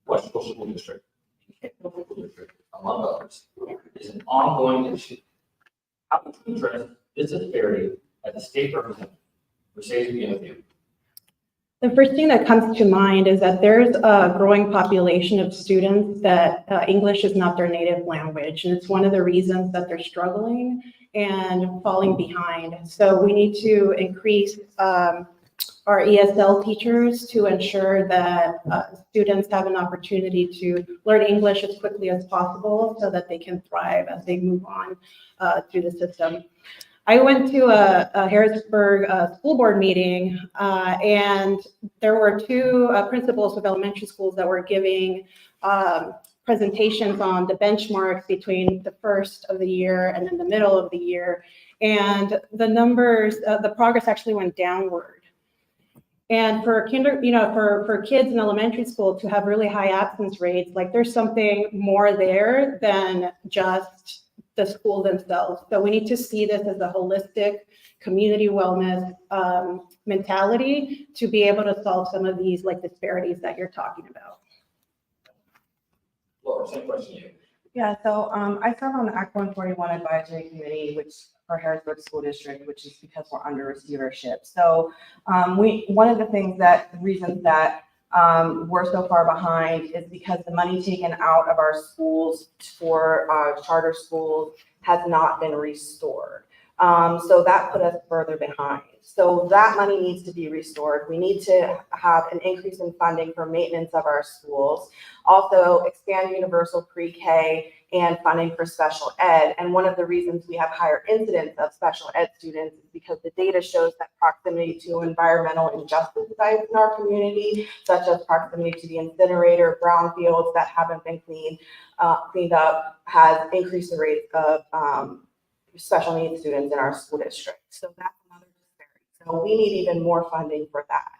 Westbrook School District, among others, is an ongoing issue. How would you address this disparity at the state representative? Mercedes, begin with you. The first thing that comes to mind is that there's a growing population of students that English is not their native language. And it's one of the reasons that they're struggling. and falling behind. So we need to increase our ESL teachers to ensure that students have an opportunity to learn English as quickly as possible so that they can thrive as they move on through the system. I went to a Harrisburg school board meeting, and there were two principals of elementary schools that were giving presentations on the benchmarks between the first of the year and then the middle of the year. And the numbers, the progress actually went downward. And for for kids in elementary school to have really high absence rates, like there's something more there than just the school themselves. So we need to see this as a holistic community wellness mentality to be able to solve some of these like disparities that you're talking about. Laura, same question to you. Yeah, so I serve on the Act 141 Advisory Committee, which for Harrisburg School District, which is because we're under receivership. So one of the reasons that we're so far behind is because the money taken out of our schools for charter schools has not been restored. So that put us further behind. So that money needs to be restored. We need to have an increase in funding for maintenance of our schools. Also expand universal pre-K and funding for special ed. And one of the reasons we have higher incidence of special ed students is because the data shows that proximity to environmental injustice sites in our community, such as proximity to the incinerator, brownfields that haven't been cleaned up, has increased the rate of special needs students in our school district. So that's another disparity. So we need even more funding for that.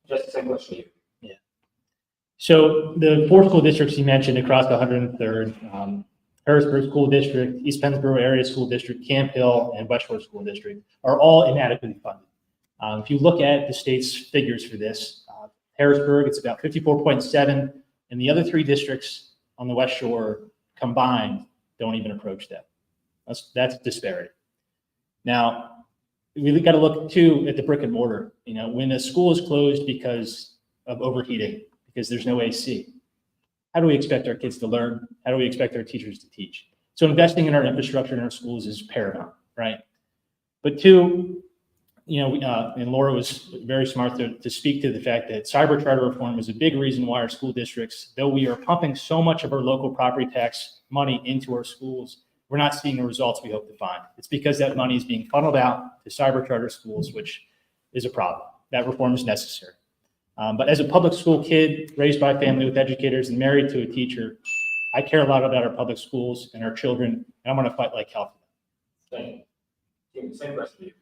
Just the same question to you. So the four school districts you mentioned across the 103rd, Harrisburg School District, East Pennsboro Area School District, Camp Hill, and West Shore School District are all inadequately funded. If you look at the state's figures for this, Harrisburg, it's about 54.7, and the other three districts on the West Shore combined don't even approach that. That's disparity. Now, we got to look too at the brick and mortar. When a school is closed because of overheating, because there's no AC, how do we expect our kids to learn? How do we expect our teachers to teach? So investing in our infrastructure in our schools is paramount, right? But two, and Laura was very smart to speak to the fact that cyber charter reform is a big reason why our school districts, though we are pumping so much of our local property tax money into our schools, we're not seeing the results we hope to find. It's because that money is being funneled out to cyber charter schools, which is a problem. That reform is necessary. But as a public school kid, raised by a family with educators and married to a teacher, I care a lot about our public schools and our children, and I'm going to fight like hell for them. Same question to you.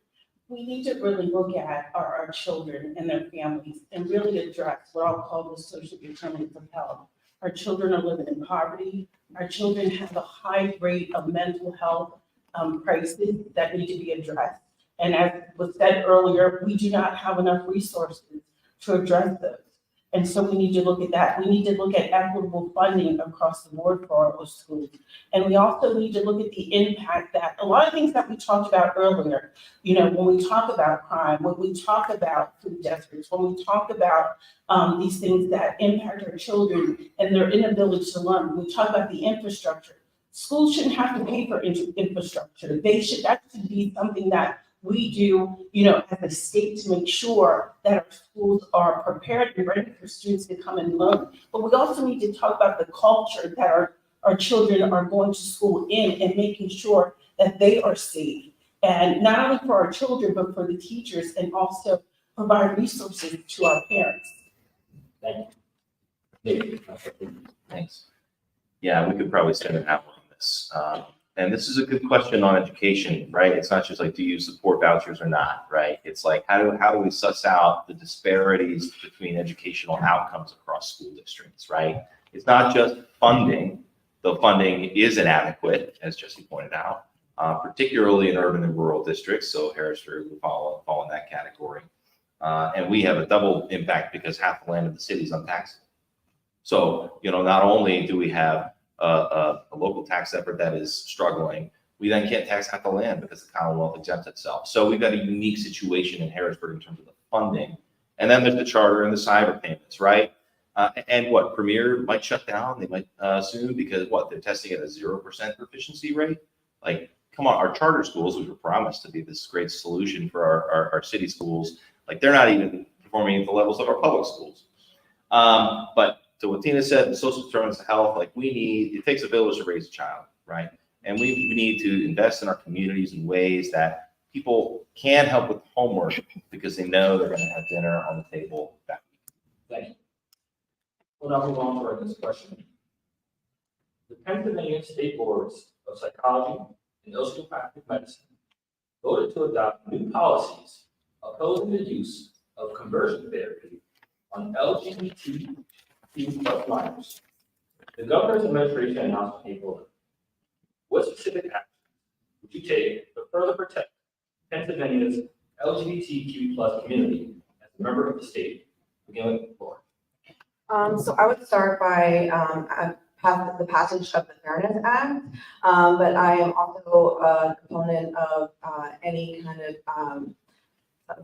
We need to really look at our children and their families and really address what I'll call the social determinants of health. Our children are living in poverty. Our children have a high rate of mental health crises that need to be addressed. And as was said earlier, we do not have enough resources to address those. And so we need to look at that. We need to look at equitable funding across the board for our schools. And we also need to look at the impact that a lot of things that we talked about earlier, when we talk about crime, when we talk about food deserts, when we talk about these things that impact our children and their inability to learn, when we talk about the infrastructure, schools shouldn't have to pay for infrastructure. That should be something that we do, as a state to make sure that our schools are prepared and ready for students to come and learn. But we also need to talk about the culture that our children are going to school in and making sure that they are safe. And not only for our children, but for the teachers, and also provide resources to our parents. Thank you. Thanks. Yeah, we could probably spend an hour on this. And this is a good question on education, right? It's not just like, do you support vouchers or not, right? It's like, how do we suss out the disparities between educational outcomes across school districts, right? It's not just funding, though funding is inadequate, as Jesse pointed out, particularly in urban and rural districts. So Harrisburg would fall in that category. And we have a double impact because half the land of the city is untaxed. So, not only do we have a local tax effort that is struggling, we then can't tax half the land because the Commonwealth exempts itself. So we've got a unique situation in Harrisburg in terms of the funding. And then there's the charter and the cyber payments, right? And what, Premier might shut down, they might soon, because they're testing at a 0% proficiency rate. Like, come on, our charter schools, which were promised to be this great solution for our city schools, like they're not even performing at the levels of our public schools. But to what Tina said, the social determinants of health, like it takes a village to raise a child, right? And we need to invest in our communities in ways that people can help with homework because they know they're going to have dinner on the table that week. Thank you. We'll now move on to our next question. The Pennsylvania State Boards of Psychology and Osteopathic Medicine voted to adopt new policies opposing the use of conversion therapy on LGBTQ+ minors. The governor's administration announced in April. What specific action would you take to further protect Pennsylvania's LGBTQ+ community as a member of the state? Beginning with Laura. So I would start by the passage of the Fairness Act, but I am also a component of any kind of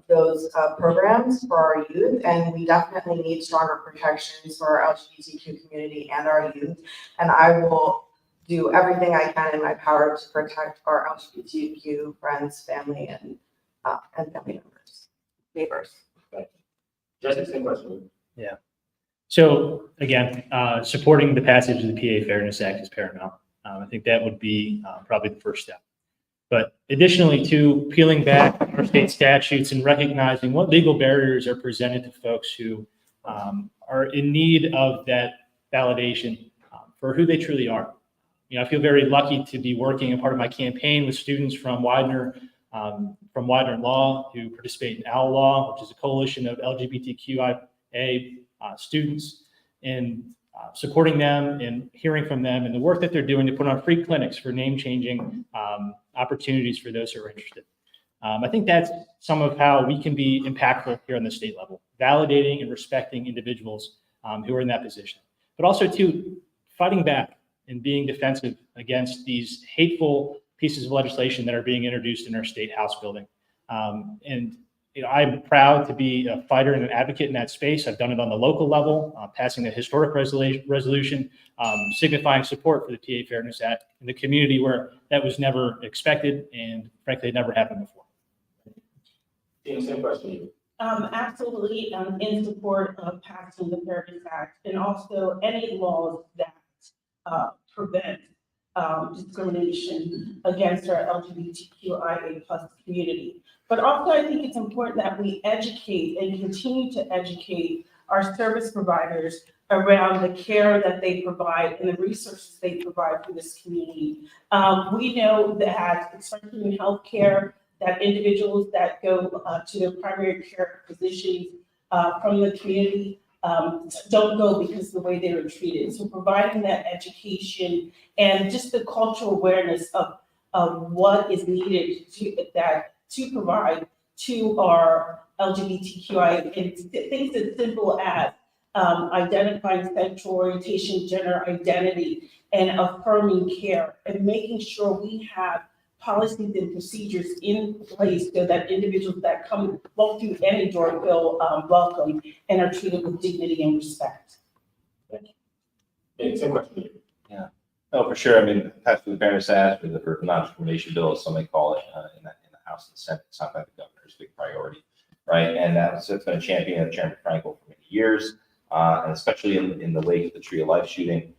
those programs for our youth, and we definitely need stronger protections for our LGBTQ community and our youth, and I will do everything I can in my power to protect our LGBTQ friends, family, and family members, neighbors. Jessica, same question. Yeah. So again, supporting the passage of the PA Fairness Act is paramount. I think that would be probably the first step. But additionally, to peeling back our state statutes and recognizing what legal barriers are presented to folks who are in need of that validation for who they truly are. You know, I feel very lucky to be working a part of my campaign with students from Widener Law who participate in OWL Law, which is a coalition of LGBTQIA students, and supporting them and hearing from them and the work that they're doing to put on free clinics for name-changing opportunities for those who are interested. I think that's some of how we can be impactful here on the state level, validating and respecting individuals who are in that position, but also too, fighting back and being defensive against these hateful pieces of legislation that are being introduced in our state House building. And you know, I'm proud to be a fighter and an advocate in that space. I've done it on the local level, passing the historic resolution, signifying support for the PA Fairness Act in the community where that was never expected and frankly, it never happened before. Tina, same question to you. Absolutely, in support of passing the Fairness Act and also any laws that prevent discrimination against our LGBTQIA+ community. But also, I think it's important that we educate and continue to educate our service providers around the care that they provide and the resources they provide for this community. We know that, especially in healthcare, that individuals that go to their primary care physicians from the community don't go because of the way they were treated. So providing that education and just the cultural awareness of what is needed to provide to our LGBTQI, and things as simple as identifying sexual orientation, gender identity, and affirming care, and making sure we have policies and procedures in place so that individuals that walk through any door feel welcome and are treated with dignity and respect. Thank you. Same question to you. Yeah, no, for sure. I mean, passing the Fairness Act or the non-discrimination bill, as some may call it, in the House and the Senate, it's not by the governor's big priority, right? And that's been a champion of Chairman Frankel for many years, and especially in the wake of the Tree of Life shooting,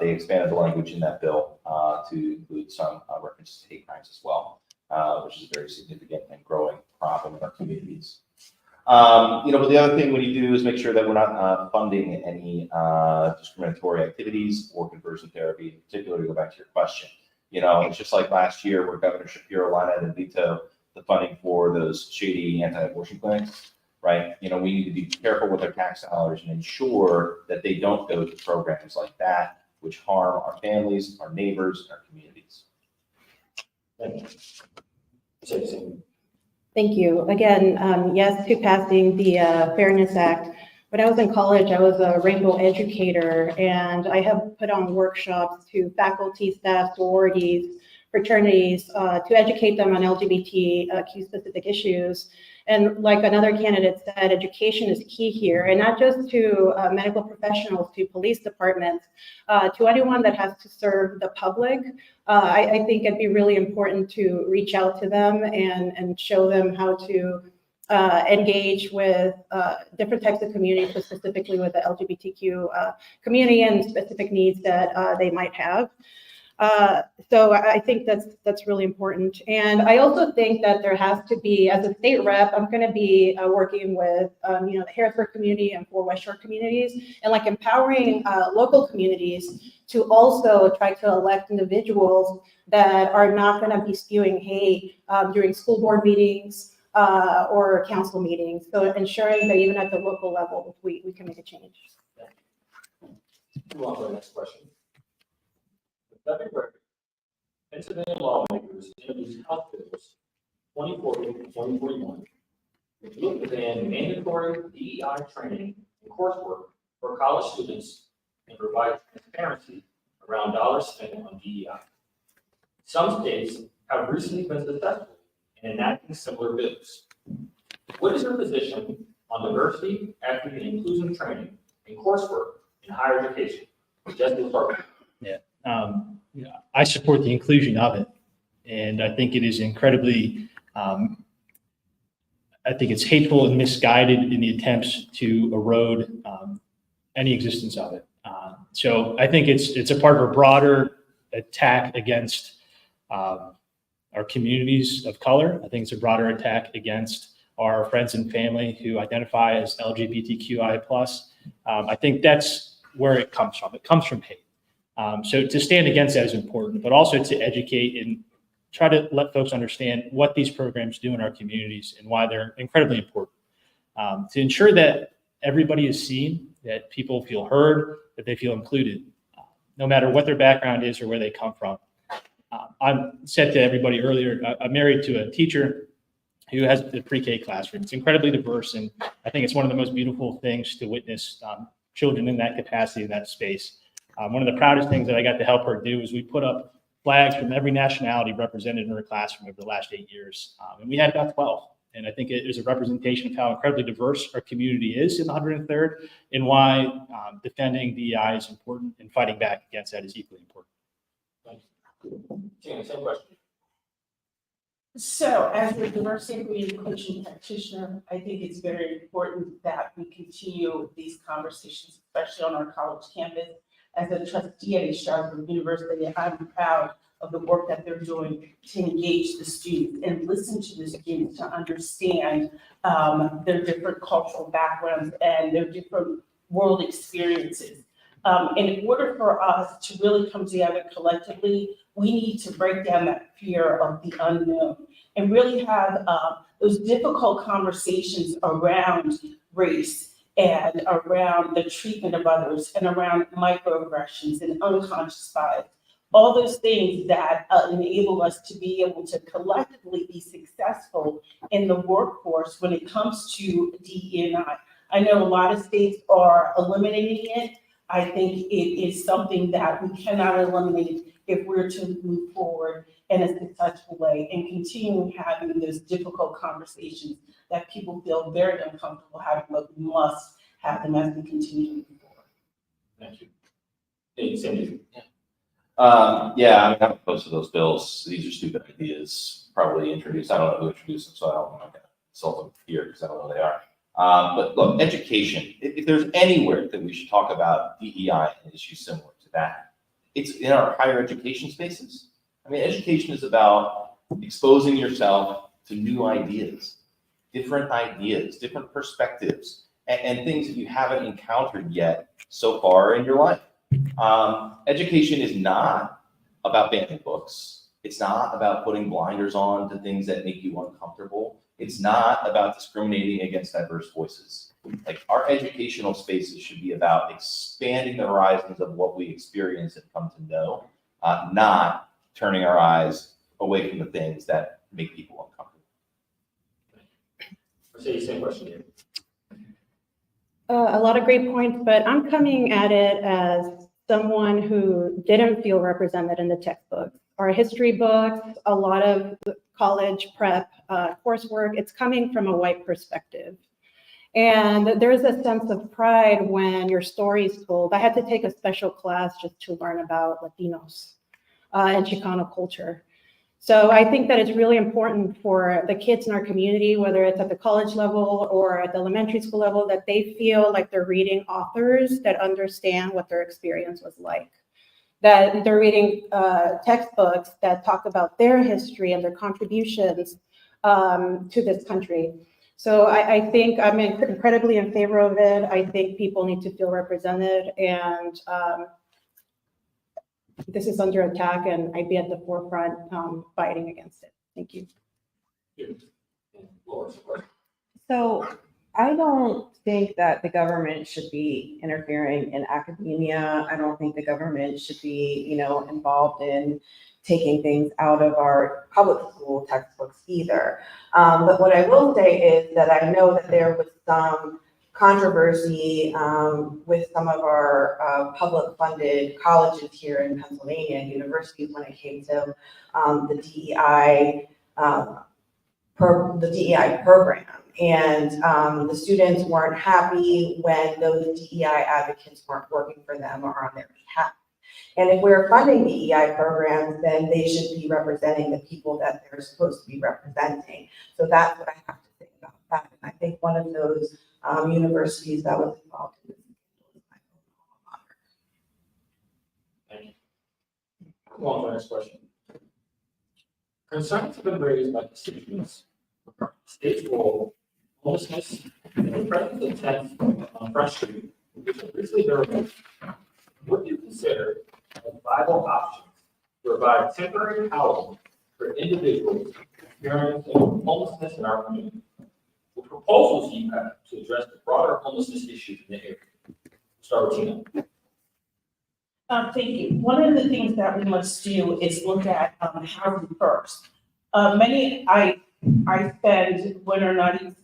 they expanded the language in that bill to include some references to hate crimes as well, which is a very significant and growing problem in our communities. But the other thing we need to do is make sure that we're not funding any discriminatory activities or conversion therapy, in particular, to go back to your question. It's just like last year where Governor Shapiro lined and veto the funding for those shady anti-abortion clinics, right? We need to be careful with our tax dollars and ensure that they don't go to programs like that, which harm our families, our neighbors, and our communities. Thank you. Thank you. Again, yes to passing the Fairness Act. When I was in college, I was a rainbow educator, and I have put on workshops to faculty, staff, sororities, fraternities, to educate them on LGBTQ specific issues. And like another candidate said, education is key here, and not just to medical professionals, to police departments, to anyone that has to serve the public. I think it'd be really important to reach out to them and show them how to engage with different types of communities, but specifically with the LGBTQ community and specific needs that they might have. So I think that's really important. And I also think that there has to be, as a state rep, I'm going to be working with, the Harrisburg community and 4 West Shore communities, and like empowering local communities to also try to elect individuals that are not going to be spewing hate during school board meetings or council meetings. So ensuring that even at the local level, we can make a change. Move on to the next question. Let me record. Pennsylvania lawmakers introduced House bills 2040 and 2041, which look to ban mandatory DEI training and coursework for college students and provide transparency around dollars spent on DEI. Some states have recently been successful in enacting similar bills. What is your position on diversity, equity, and inclusion training and coursework in higher education? Justice Department. I support the inclusion of it, and I think it is incredibly, I think it's hateful and misguided in the attempts to erode any existence of it. So I think it's a part of a broader attack against our communities of color. I think it's a broader attack against our friends and family who identify as LGBTQI+. I think that's where it comes from. It comes from hate. So to stand against that is important, but also to educate and try to let folks understand what these programs do in our communities and why they're incredibly important. To ensure that everybody is seen, that people feel heard, that they feel included, no matter what their background is or where they come from. I said to everybody earlier, I'm married to a teacher who has a pre-K classroom. It's incredibly diverse, and I think it's one of the most beautiful things to witness children in that capacity, in that space. One of the proudest things that I got to help her do is we put up flags from every nationality represented in her classroom over the last 8 years. And we had about 12. And I think it is a representation of how incredibly diverse our community is in the 103rd and why defending DEI is important and fighting back against that is equally important. Thank you. Tina, same question. So as a diversity and inclusion practitioner, I think it's very important that we continue these conversations, especially on our college campus. As a trustee at Strasburg University, I'm proud of the work that they're doing to engage the students and listen to the students to understand their different cultural backgrounds and their different world experiences. In order for us to really come together collectively, we need to break down that fear of the unknown and really have those difficult conversations around race and around the treatment of others and around microaggressions and unconscious bias. All those things that enable us to be able to collectively be successful in the workforce when it comes to DE&I. I know a lot of states are eliminating it. I think it is something that we cannot eliminate if we're to move forward in a successful way and continue having those difficult conversations that people feel very uncomfortable having, but we must have them as we continue to move forward. Thank you. Hey, Sandy. Yeah, I mean, I'm opposed to those bills. These are stupid ideas, probably introduced. I don't know who introduced them, so I'm not going to insult them here because I don't know who they are. But look, education, if there's anywhere that we should talk about DEI and issues similar to that, it's in our higher education spaces. I mean, education is about exposing yourself to new ideas, different perspectives, and things that you haven't encountered yet so far in your life. Education is not about banning books. It's not about putting blinders on to things that make you uncomfortable. It's not about discriminating against diverse voices. Like, our educational spaces should be about expanding the horizons of what we experience and come to know, not turning our eyes away from the things that make people uncomfortable. Mercedes, same question here. A lot of great points, but I'm coming at it as someone who didn't feel represented in the textbooks. Our history books, a lot of college prep coursework, it's coming from a white perspective. And there's a sense of pride when your story is told. I had to take a special class just to learn about Latinos and Chicano culture. So I think that it's really important for the kids in our community, whether it's at the college level or at the elementary school level, that they feel like they're reading authors that understand what their experience was like. That they're reading textbooks that talk about their history and their contributions to this country. So I think I'm incredibly in favor of it. I think people need to feel represented, and this is under attack, and I'd be at the forefront fighting against it. Thank you. So I don't think that the government should be interfering in academia. I don't think the government should be, involved in taking things out of our public school textbooks either. But what I will say is that I know that there was some controversy with some of our public funded colleges here in Pennsylvania and universities when it came to the DEI program. And the students weren't happy when those DEI advocates weren't working for them or on their behalf. And if we're funding DEI programs, then they should be representing the people that they're supposed to be representing. So that's what I have to say about that. And I think one of those universities that was involved in this. Thank you. Move on to the next question. Concerns have been raised by constituents regarding the state's role, homelessness, and the presence of tents on Front Street, which have recently been removed. What do you consider as viable options to provide temporary housing for individuals experiencing homelessness in our community? What proposals do you have to address the broader homelessness issues in the area? Start with Tina. Thank you. One of the things that we must do is look at housing first. I spend winter nights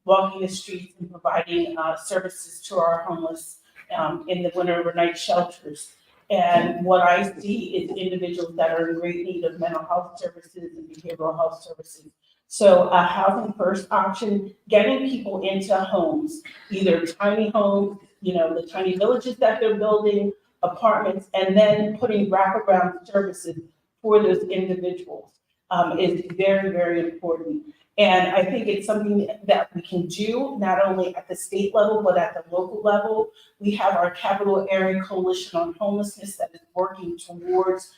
walking the streets and providing services to our homeless in the winter overnight shelters. And what I see is individuals that are in great need of mental health services and behavioral health services. So a housing first option, getting people into homes, either tiny homes, the tiny villages that they're building, apartments, and then putting wraparound services for those individuals is very, very important. And I think it's something that we can do not only at the state level, but at the local level. We have our Capital Area Coalition on Homelessness that is working towards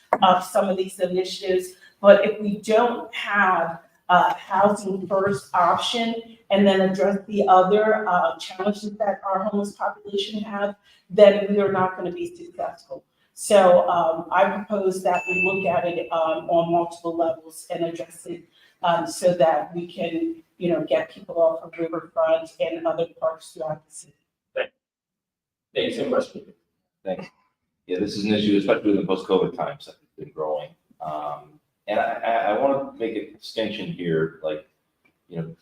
some of these initiatives. But if we don't have a housing first option and then address the other challenges that our homeless population have, then we are not going to be successful. So I propose that we look at it on multiple levels and address it so that we can, get people off of Riverfront and other parks throughout the city. Thanks. Same question. Thanks. Yeah, this is an issue, especially in the post-COVID times that have been growing. And I want to make a distinction here, the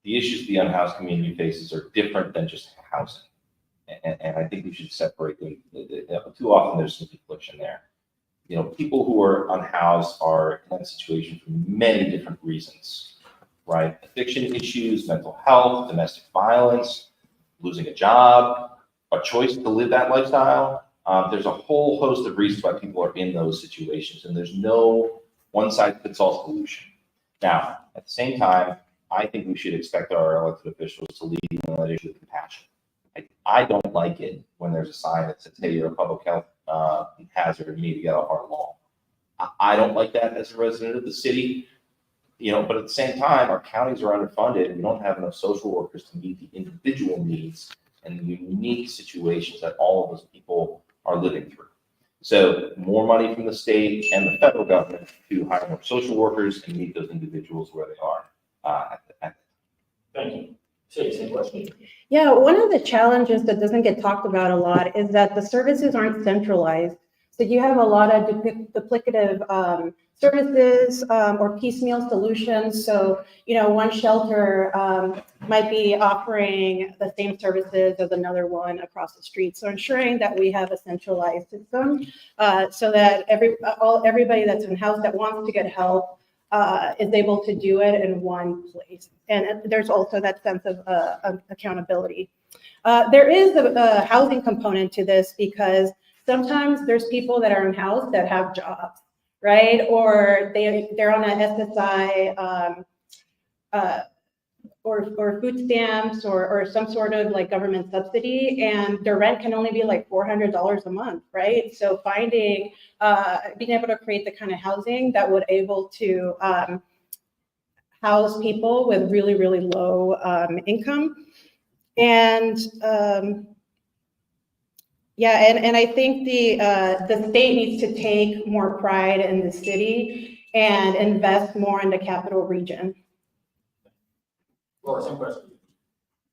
issues the unhoused community faces are different than just housing. And I think we should separate them. Too often there's some confliction there. People who are unhoused are in that situation for many different reasons, right? Addiction issues, mental health, domestic violence, losing a job, a choice to live that lifestyle. There's a whole host of reasons why people are in those situations, and there's no one-size-fits-all solution. Now, at the same time, I think we should expect our elected officials to lead on that issue with compassion. I don't like it when there's a sign that says, hey, you're a public health hazard, you need to get off our lawn. I don't like that as a resident of the city, but at the same time, our counties are underfunded and we don't have enough social workers to meet the individual needs and the unique situations that all of those people are living through. So more money from the state and the federal government to hire more social workers and meet those individuals where they are. Thank you. Same question. Yeah, one of the challenges that doesn't get talked about a lot is that the services aren't centralized. So you have a lot of duplicative services or piecemeal solutions. So, one shelter might be offering the same services as another one across the street. So ensuring that we have a centralized system so that everybody that's in house that wants to get help is able to do it in one place. And there's also that sense of accountability. There is a housing component to this because sometimes there's people that are unhoused that have jobs, right? Or they're on an SSI or food stamps or some sort of like government subsidy, and their rent can only be like $400 a month, right? So finding, being able to create the kind of housing that would able to house people with really, really low income. And yeah, and I think the state needs to take more pride in the city and invest more in the capital region. Laura, same question.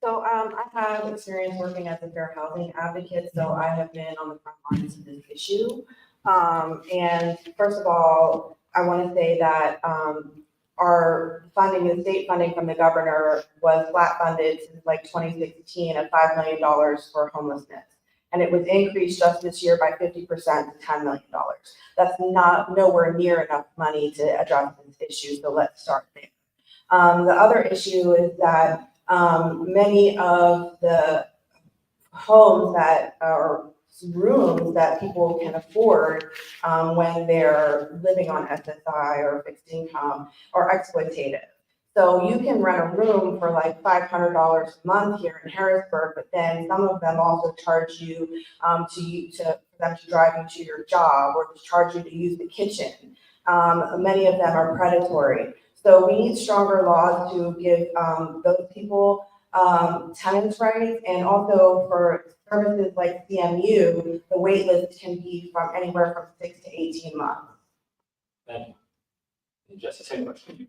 So I have experience working as a fair housing advocate, so I have been on the front lines of this issue. And first of all, I want to say that our funding, the state funding from the governor was flat funded since like 2016 at $5 million for homelessness. And it was increased just this year by 50% to $10 million. That's not nowhere near enough money to address this issue, so let's start there. The other issue is that many of the homes that are rooms that people can afford when they're living on SSI or fixed income are exploitative. So you can rent a room for like $500 a month here in Harrisburg, but then some of them also charge you for them to drive you to your job or to charge you to use the kitchen. Many of them are predatory. So we need stronger laws to give those people tenants' rights, and also for services like CMU, the wait list can be from anywhere from 6 to 18 months. Thank you. And Jesse, same question.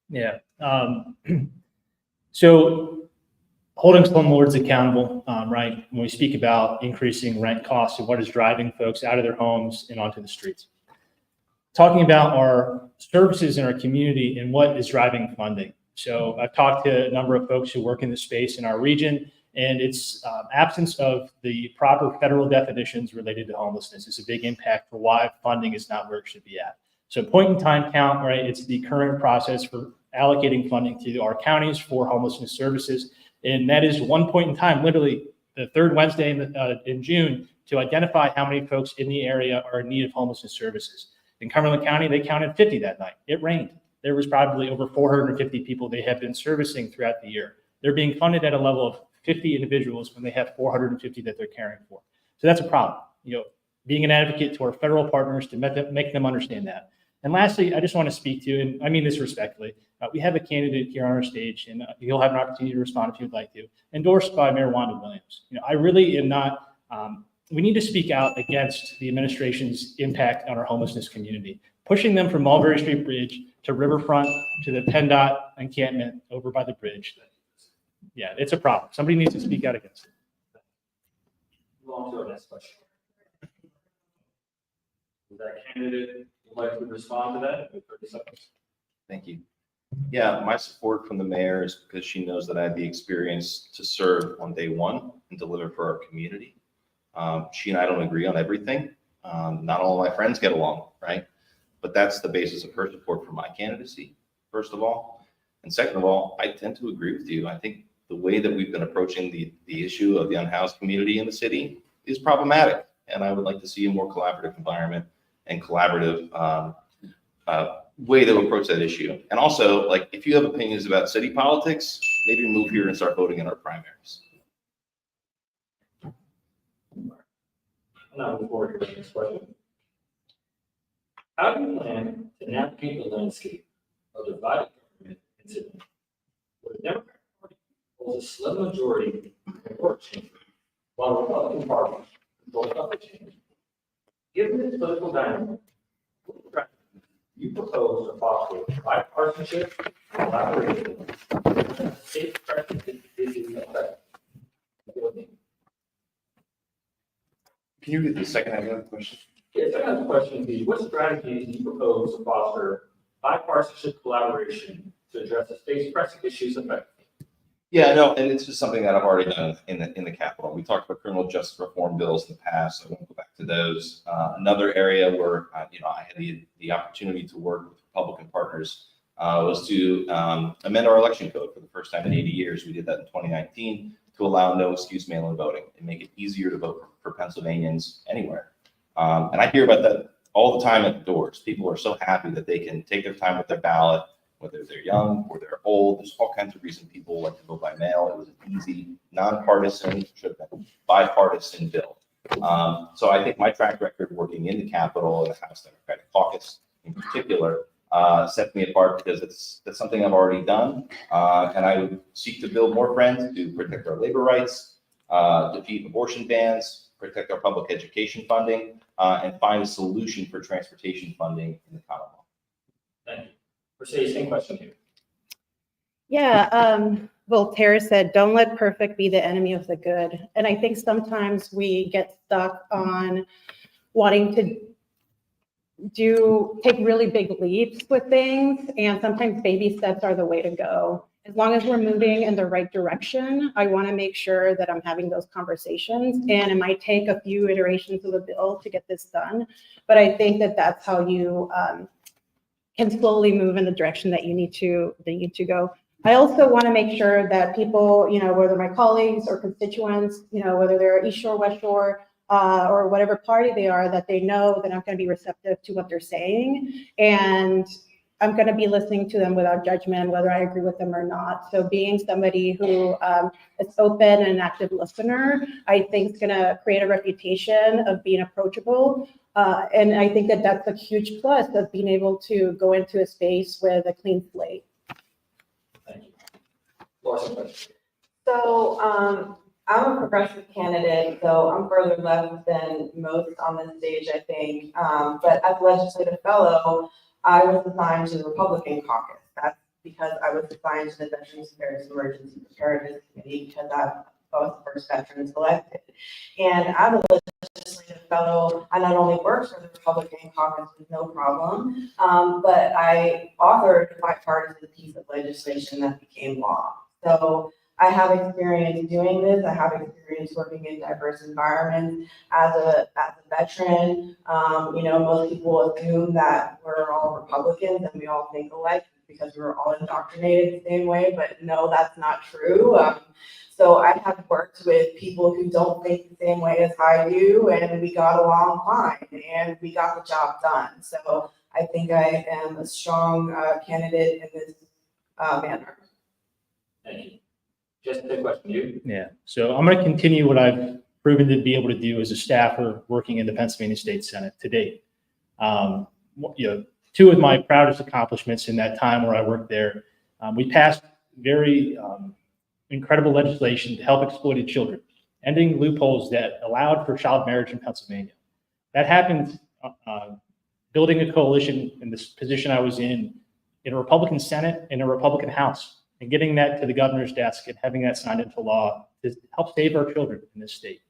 Yeah. So holding slumlords accountable, right? When we speak about increasing rent costs and what is driving folks out of their homes and onto the streets. Talking about our services in our community and what is driving funding. So I've talked to a number of folks who work in the space in our region, and it's absence of the proper federal definitions related to homelessness is a big impact for why funding is not where it should be at. So point in time count, right? It's the current process for allocating funding to our counties for homelessness services. And that is one point in time, literally the third Wednesday in June, to identify how many folks in the area are in need of homelessness services. In Cumberland County, they counted 50 that night. It rained. There was probably over 450 people they have been servicing throughout the year. They're being funded at a level of 50 individuals when they have 450 that they're caring for. So that's a problem. You know, being an advocate to our federal partners to make them understand that. And lastly, I just want to speak to, and I mean this respectfully, we have a candidate here on our stage, and you'll have an opportunity to respond if you'd like to, endorsed by Mayor Wanda Williams. You know, I really am not, we need to speak out against the administration's impact on our homelessness community. Pushing them from Mulberry Street Bridge to Riverfront to the PennDOT encampment over by the bridge. Yeah, it's a problem. Somebody needs to speak out against it. Move on to our next question. Is that candidate would like to respond to that? 30 seconds. Thank you. Yeah, my support from the mayor is because she knows that I had the experience to serve on day one and deliver for our community. She and I don't agree on everything. Not all of my friends get along, right? But that's the basis of her support for my candidacy, first of all. And second of all, I tend to agree with you. I think the way that we've been approaching the issue of the unhoused community in the city is problematic. And I would like to see a more collaborative environment and collaborative way to approach that issue. And also, like, if you have opinions about city politics, maybe move here and start voting in our primaries. Now move forward to the next question. How do you plan to navigate the landscape of divided government in Sydney, where the Democratic Party holds a slim majority in the court chamber, while the Republican Party controls other chambers? Given this political dynamic, what strategy you propose to foster bipartisanship and collaboration to state precedent issues effective? Can you read the second half of the question? Yes, I have a question for you. What strategies do you propose to foster bipartisanship collaboration to address the state's pressing issues effectively? Yeah, no, and it's just something that I've already done in the Capitol. We talked about criminal justice reform bills in the past, so I won't go back to those. Another area where I had the opportunity to work with Republican partners was to amend our election code for the first time in 80 years. We did that in 2019 to allow no excuse mail-in voting and make it easier to vote for Pennsylvanians anywhere. And I hear about that all the time at the doors. People are so happy that they can take their time with their ballot, whether they're young or they're old. There's all kinds of reasons people like to vote by mail. It was an easy, nonpartisan, should have been bipartisan bill. So I think my track record working in the Capitol and the House Democratic Caucus in particular sets me apart because that's something I've already done. And I would seek to build more friends to protect our labor rights, defeat abortion bans, protect our public education funding, and find a solution for transportation funding in the Commonwealth. Thank you. Mercedes, same question here. Yeah, Voltaire said, don't let perfect be the enemy of the good. And I think sometimes we get stuck on wanting to take really big leaps with things, and sometimes baby steps are the way to go. As long as we're moving in the right direction, I want to make sure that I'm having those conversations, and it might take a few iterations of the bill to get this done, but I think that that's how you can slowly move in the direction that you need to go. I also want to make sure that people, whether my colleagues or constituents, whether they're East Shore, West Shore, or whatever party they are, that they know that I'm going to be receptive to what they're saying, and I'm going to be listening to them without judgment, whether I agree with them or not. So being somebody who is open and an active listener, I think is going to create a reputation of being approachable. And I think that that's a huge plus of being able to go into a space with a clean slate. Thank you. Laura, same question. So I'm a progressive candidate, so I'm further left than most on this stage, I think. But as a legislative fellow, I was assigned to the Republican caucus. That's because I was assigned to the Veterans Affairs Emergency Preparedness Committee because I was the first veteran elected. And as a legislative fellow, I not only worked for the Republican caucus with no problem, but I authored a bipartisan piece of legislation that became law. So I have experience doing this. I have experience working in diverse environments as a veteran. Most people assume that we're all Republicans and we all think alike because we're all indoctrinated the same way, but no, that's not true. So I have worked with people who don't think the same way as I do, and we got along fine, and we got the job done. So I think I am a strong candidate in this manner. Thank you. Just a question, you. Yeah, so I'm going to continue what I've proven to be able to do as a staffer working in the Pennsylvania State Senate to date. Two of my proudest accomplishments in that time where I worked there, we passed very incredible legislation to help exploited children, ending loopholes that allowed for child marriage in Pennsylvania. That happened building a coalition in this position I was in a Republican Senate and a Republican House, and getting that to the governor's desk and having that signed into law to help save our children in this state.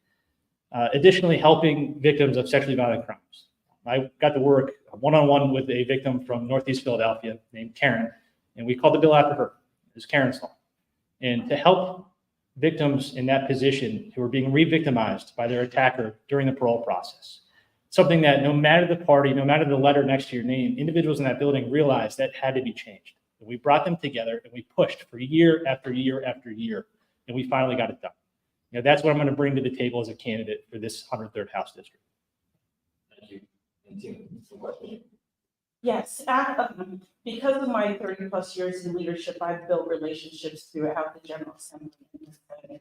Additionally, helping victims of sexually violent crimes. I got to work one-on-one with a victim from Northeast Philadelphia named Karen, and we called the bill after her. It was Karen's Law. And to help victims in that position who are being re-victimized by their attacker during the parole process. Something that no matter the party, no matter the letter next to your name, individuals in that building realized that had to be changed. And we brought them together and we pushed for year after year after year, and we finally got it done. That's what I'm going to bring to the table as a candidate for this 103rd House District. Thank you. And Tim, some question. Yes, because of my 30+ years in leadership, I've built relationships throughout the General Assembly,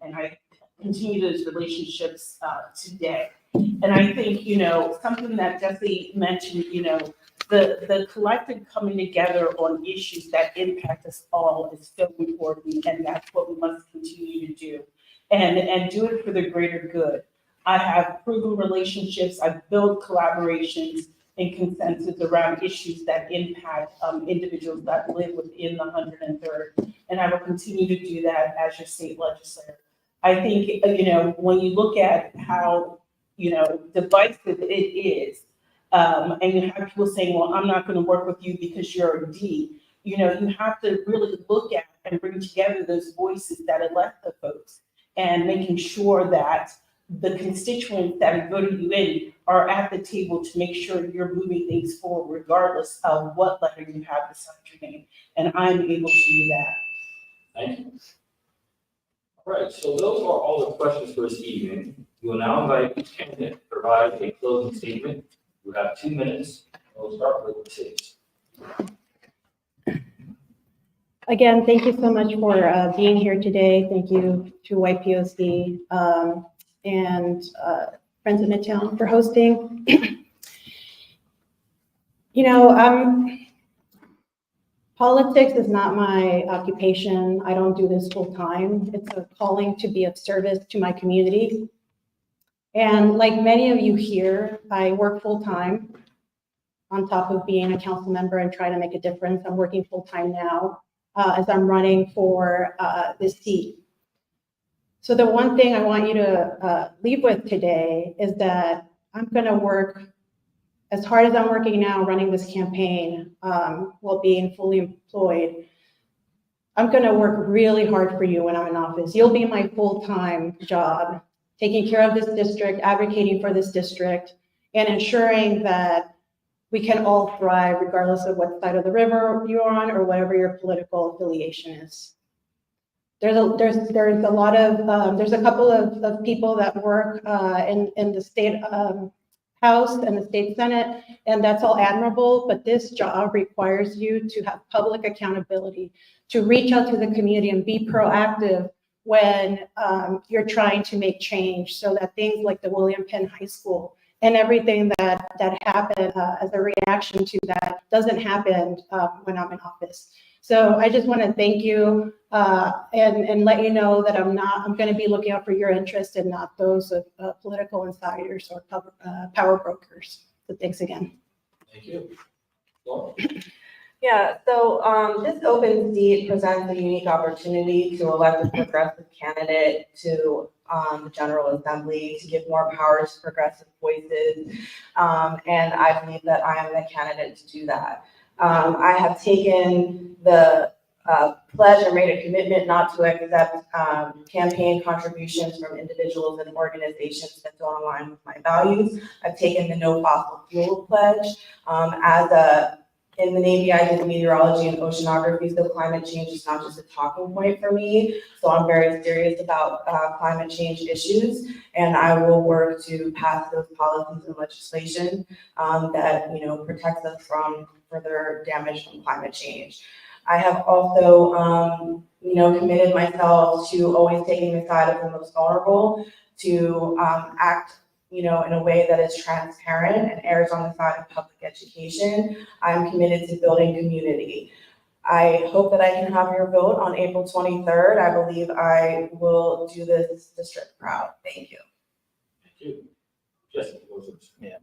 and I continue those relationships today. And I think, something that Jesse mentioned, the collective coming together on issues that impact us all is so important, and that's what we must continue to do, and do it for the greater good. I have proven relationships, I've built collaborations and consensus around issues that impact individuals that live within the 103rd, and I will continue to do that as your state legislator. I think, when you look at how, divisive it is, and you have people saying, well, I'm not going to work with you because you're a D, you have to really look at and bring together those voices that elect the folks, and making sure that the constituents that voted you in are at the table to make sure you're moving things forward regardless of what letter you have beside your name. And I'm able to do that. Thank you. All right, so those are all the questions for this evening. We will now invite each candidate to provide a closing statement. You have 2 minutes. We'll start with Mercedes. Again, thank you so much for being here today. Thank you to YPOC and Friends of Midtown for hosting. You know, politics is not my occupation. I don't do this full time. It's a calling to be of service to my community. And like many of you here, I work full time on top of being a council member and trying to make a difference. I'm working full time now as I'm running for this seat. So the one thing I want you to leave with today is that I'm gonna work as hard as I'm working now running this campaign while being fully employed. I'm gonna work really hard for you when I'm in office. You'll be my full-time job, taking care of this district, advocating for this district, and ensuring that we can all thrive regardless of what side of the river you're on or whatever your political affiliation is. There's a couple of people that work in the state House and the state Senate, and that's all admirable, but this job requires you to have public accountability, to reach out to the community and be proactive when you're trying to make change so that things like the William Penn High School and everything that happened as a reaction to that doesn't happen when I'm in office. So I just want to thank you and let you know that I'm going to be looking out for your interest and not those of political insiders or power brokers. So thanks again. Thank you. Laura? Yeah, so this open seat presents a unique opportunity to elect a progressive candidate to the General Assembly to give more power to progressive voices. And I believe that I am the candidate to do that. I have taken the pledge or made a commitment not to accept campaign contributions from individuals and organizations that don't align with my values. I've taken the no fossil fuel pledge. In the Navy, I did meteorology and oceanography, so climate change is not just a talking point for me. So I'm very serious about climate change issues, and I will work to pass those policies and legislation that protects us from further damage from climate change. I have also, committed myself to always taking the side of the most vulnerable, to act in a way that is transparent and errs on the side of public education. I'm committed to building community. I hope that I can have your vote on April 23rd. I believe I will do this district proud. Thank you. Thank you. Jesse, go first. Yeah.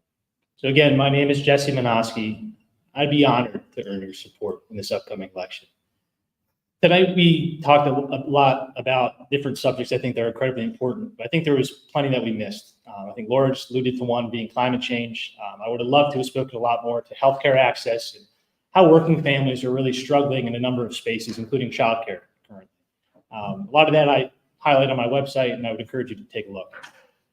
So again, my name is Jesse Minoski. I'd be honored to earn your support in this upcoming election. Tonight, we talked a lot about different subjects I think that are incredibly important, but I think there was plenty that we missed. I think Laura just alluded to one being climate change. I would have loved to have spoken a lot more to healthcare access and how working families are really struggling in a number of spaces, including childcare currently. A lot of that I highlight on my website, and I would encourage you to take a look.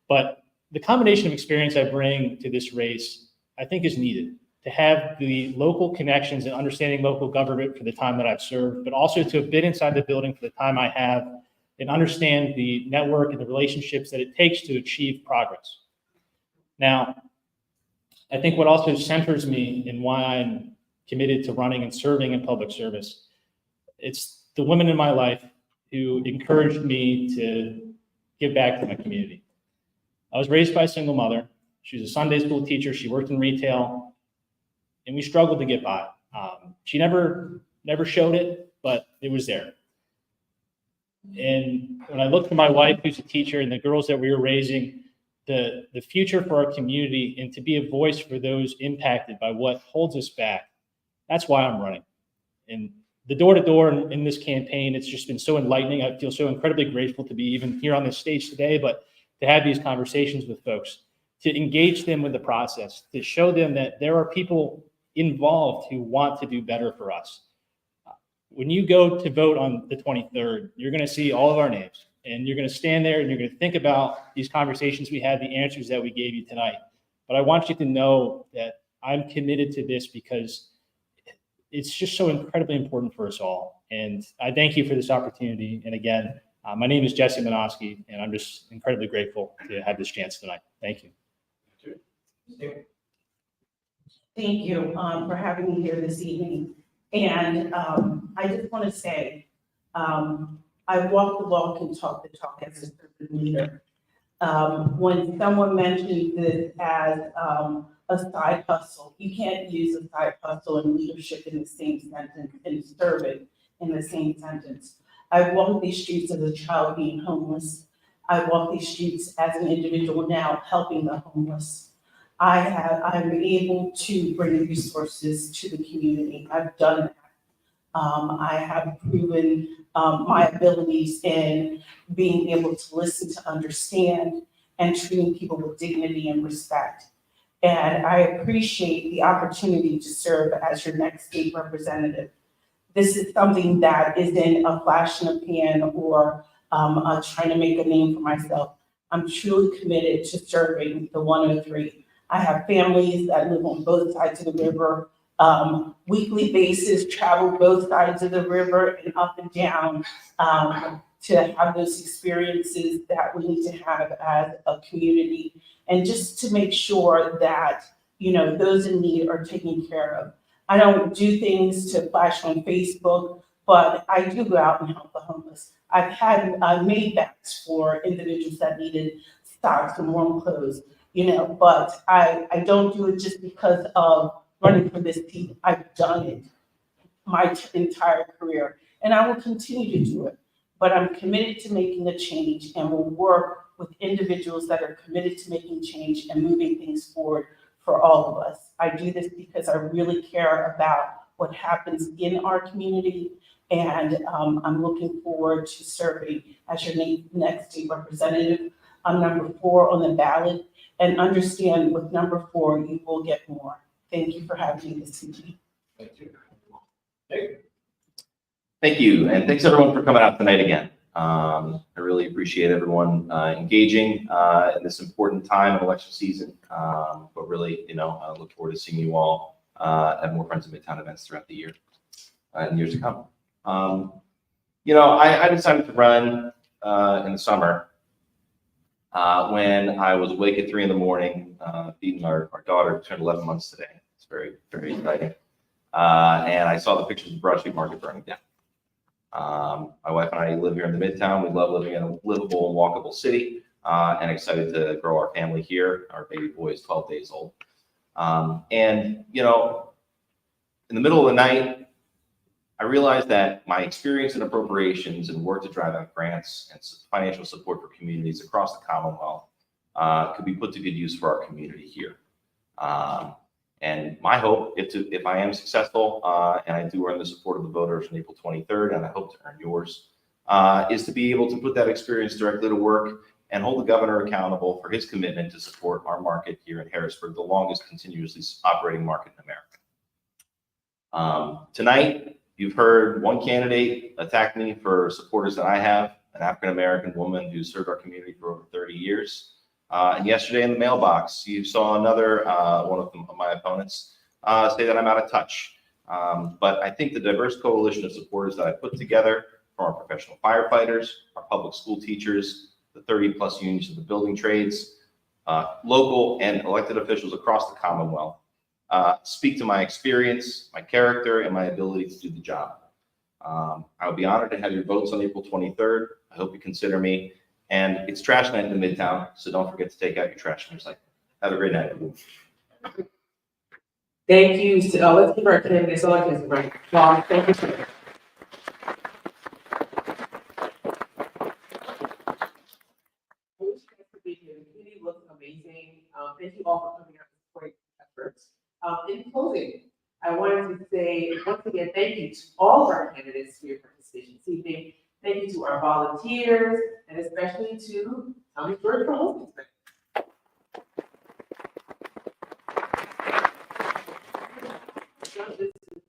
But the combination of experience I bring to this race, I think, is needed. To have the local connections and understanding local government for the time that I've served, but also to have been inside the building for the time I have and understand the network and the relationships that it takes to achieve progress. Now, I think what also centers me in why I'm committed to running and serving in public service, it's the women in my life who encouraged me to give back to my community. I was raised by a single mother. She was a Sunday school teacher. She worked in retail. And we struggled to get by. She never showed it, but it was there. And when I looked at my wife, who's a teacher, and the girls that we were raising, the future for our community and to be a voice for those impacted by what holds us back, that's why I'm running. And the door-to-door in this campaign, it's just been so enlightening. I feel so incredibly grateful to be even here on this stage today, but to have these conversations with folks, to engage them with the process, to show them that there are people involved who want to do better for us. When you go to vote on the 23rd, you're going to see all of our names, and you're going to stand there and you're going to think about these conversations we had, the answers that we gave you tonight. But I want you to know that I'm committed to this because it's just so incredibly important for us all. And I thank you for this opportunity. And again, my name is Jesse Minosky, and I'm just incredibly grateful to have this chance tonight. Thank you. Thank you for having me here this evening. And I just want to say, I walk the walk and talk the talk as a urban leader. When someone mentions this as a side hustle, you can't use a side hustle and leadership in the same sentence and serve it in the same sentence. I walked these streets as a child being homeless. I walk these streets as an individual now helping the homeless. I'm able to bring resources to the community. I've done that. I have proven my abilities in being able to listen, to understand, and treating people with dignity and respect. And I appreciate the opportunity to serve as your next state representative. This is something that isn't a flash in the pan or trying to make a name for myself. I'm truly committed to serving the 103. I have families that live on both sides of the river, weekly basis, travel both sides of the river and up and down to have those experiences that we need to have as a community, and just to make sure that, you know, those in need are taken care of. I don't do things to flash on Facebook, but I do go out and help the homeless. I've made bags for individuals that needed socks and warm clothes, you know, but I don't do it just because of running for this seat. I've done it my entire career, and I will continue to do it. But I'm committed to making a change and will work with individuals that are committed to making change and moving things forward for all of us. I do this because I really care about what happens in our community, and I'm looking forward to serving as your next state representative. I'm number 4 on the ballot, and understand with number 4, you will get more. Thank you for having me this evening. Thank you. Thank you, and thanks everyone for coming out tonight again. I really appreciate everyone engaging in this important time in election season. But really, you know, I look forward to seeing you all at more Friends of Midtown events throughout the year and years to come. You know, I decided to run in the summer when I was awake at 3 in the morning, feeding our daughter, who turned 11 months today. It's very, very exciting. And I saw the pictures of the Broad Street Market burning down. My wife and I live here in the Midtown. We love living in a livable and walkable city, and excited to grow our family here. Our baby boy is 12 days old. And, you know, in the middle of the night, I realized that my experience in appropriations and work to drive out grants and financial support for communities across the Commonwealth could be put to good use for our community here. And my hope, if I am successful and I do earn the support of the voters on April 23rd, and I hope to earn yours, is to be able to put that experience directly to work and hold the governor accountable for his commitment to support our market here in Harrisburg, the longest continuously operating market in America. Tonight, you've heard one candidate attack me for supporters that I have, an African-American woman who served our community for over 30 years. And yesterday in the mailbox, you saw another one of my opponents say that I'm out of touch. But I think the diverse coalition of supporters that I put together from our professional firefighters, our public school teachers, the 30+ unions of the building trades, local and elected officials across the Commonwealth, speak to my experience, my character, and my ability to do the job. I would be honored to have your votes on April 23rd. I hope you consider me. And it's trash night in the Midtown, so don't forget to take out your trash and recycle. Have a great night, everyone. Thank you. So let's give our candidates all a right. Well, thank you. The community looks amazing. Thank you all for coming out and supporting efforts. In closing, I wanted to say once again, thank you to all of our candidates for your participation this evening. Thank you to our volunteers, and especially to Tommy George for hosting tonight. This is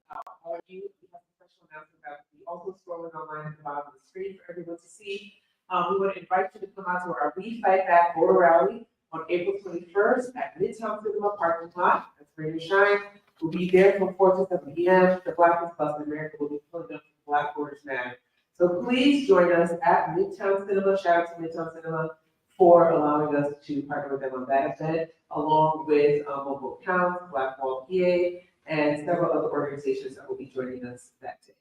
all of you. We have a special announcement that we also scrolling online at the bottom of the screen for everyone to see. We want to invite you to come out to our We Fight Back Voter Rally on April 21st at Midtown Cinema parking lot. That's Rain and Shine. We'll be there from 4 to 7 p.m. The Blackest Bus in America will be pulling up Black Voters Matter. So please join us at Midtown Cinema. Shout out to Midtown Cinema for allowing us to partner with them on that event, along with Mobile Counts, Black Wall PA, and several other organizations that will be joining us that day.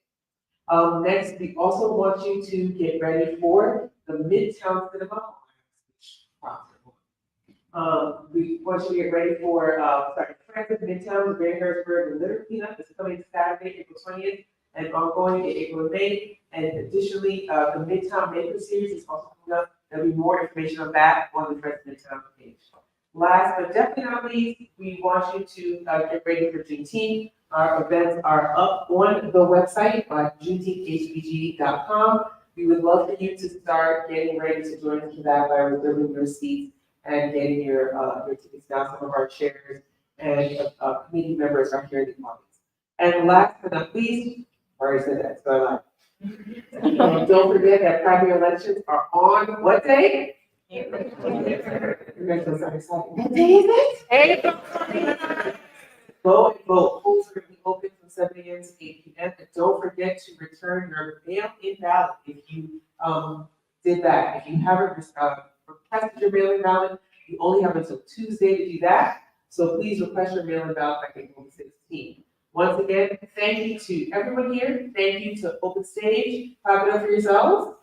Next, we also want you to get ready for the Midtown Cinema. We want you to get ready for, Friends of Midtown, the Greater Harrisburg, and Little Cleanup is coming Saturday, April 20th, and ongoing in April and May. And additionally, the Midtown Maker Series is also coming up. There'll be more information on that on the Friends of Midtown page. Last but definitely not least, we want you to get ready for Juneteenth. Our events are up on the website at juneteenthhbg.com. We would love for you to start getting ready to join us for that by reserving your seats and getting your tickets down. Some of our chairs and committee members are here in the audience. And last but not least, I already said that, so I lied. Don't forget that primary elections are on what day? What day is it? April 29th. Go and vote. Polls are going to be open from 7 a.m. to 8 p.m. And don't forget to return your mail-in ballot if you did that. If you haven't requested your mail-in ballot, you only have until Tuesday to do that. So please request your mail-in ballot by April 16th. Once again, thank you to everyone here. Thank you to Open Stage. Clap it up for yourselves.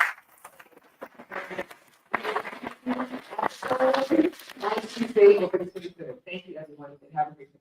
Next Tuesday, April 23rd. Thank you, everyone, and have a great day.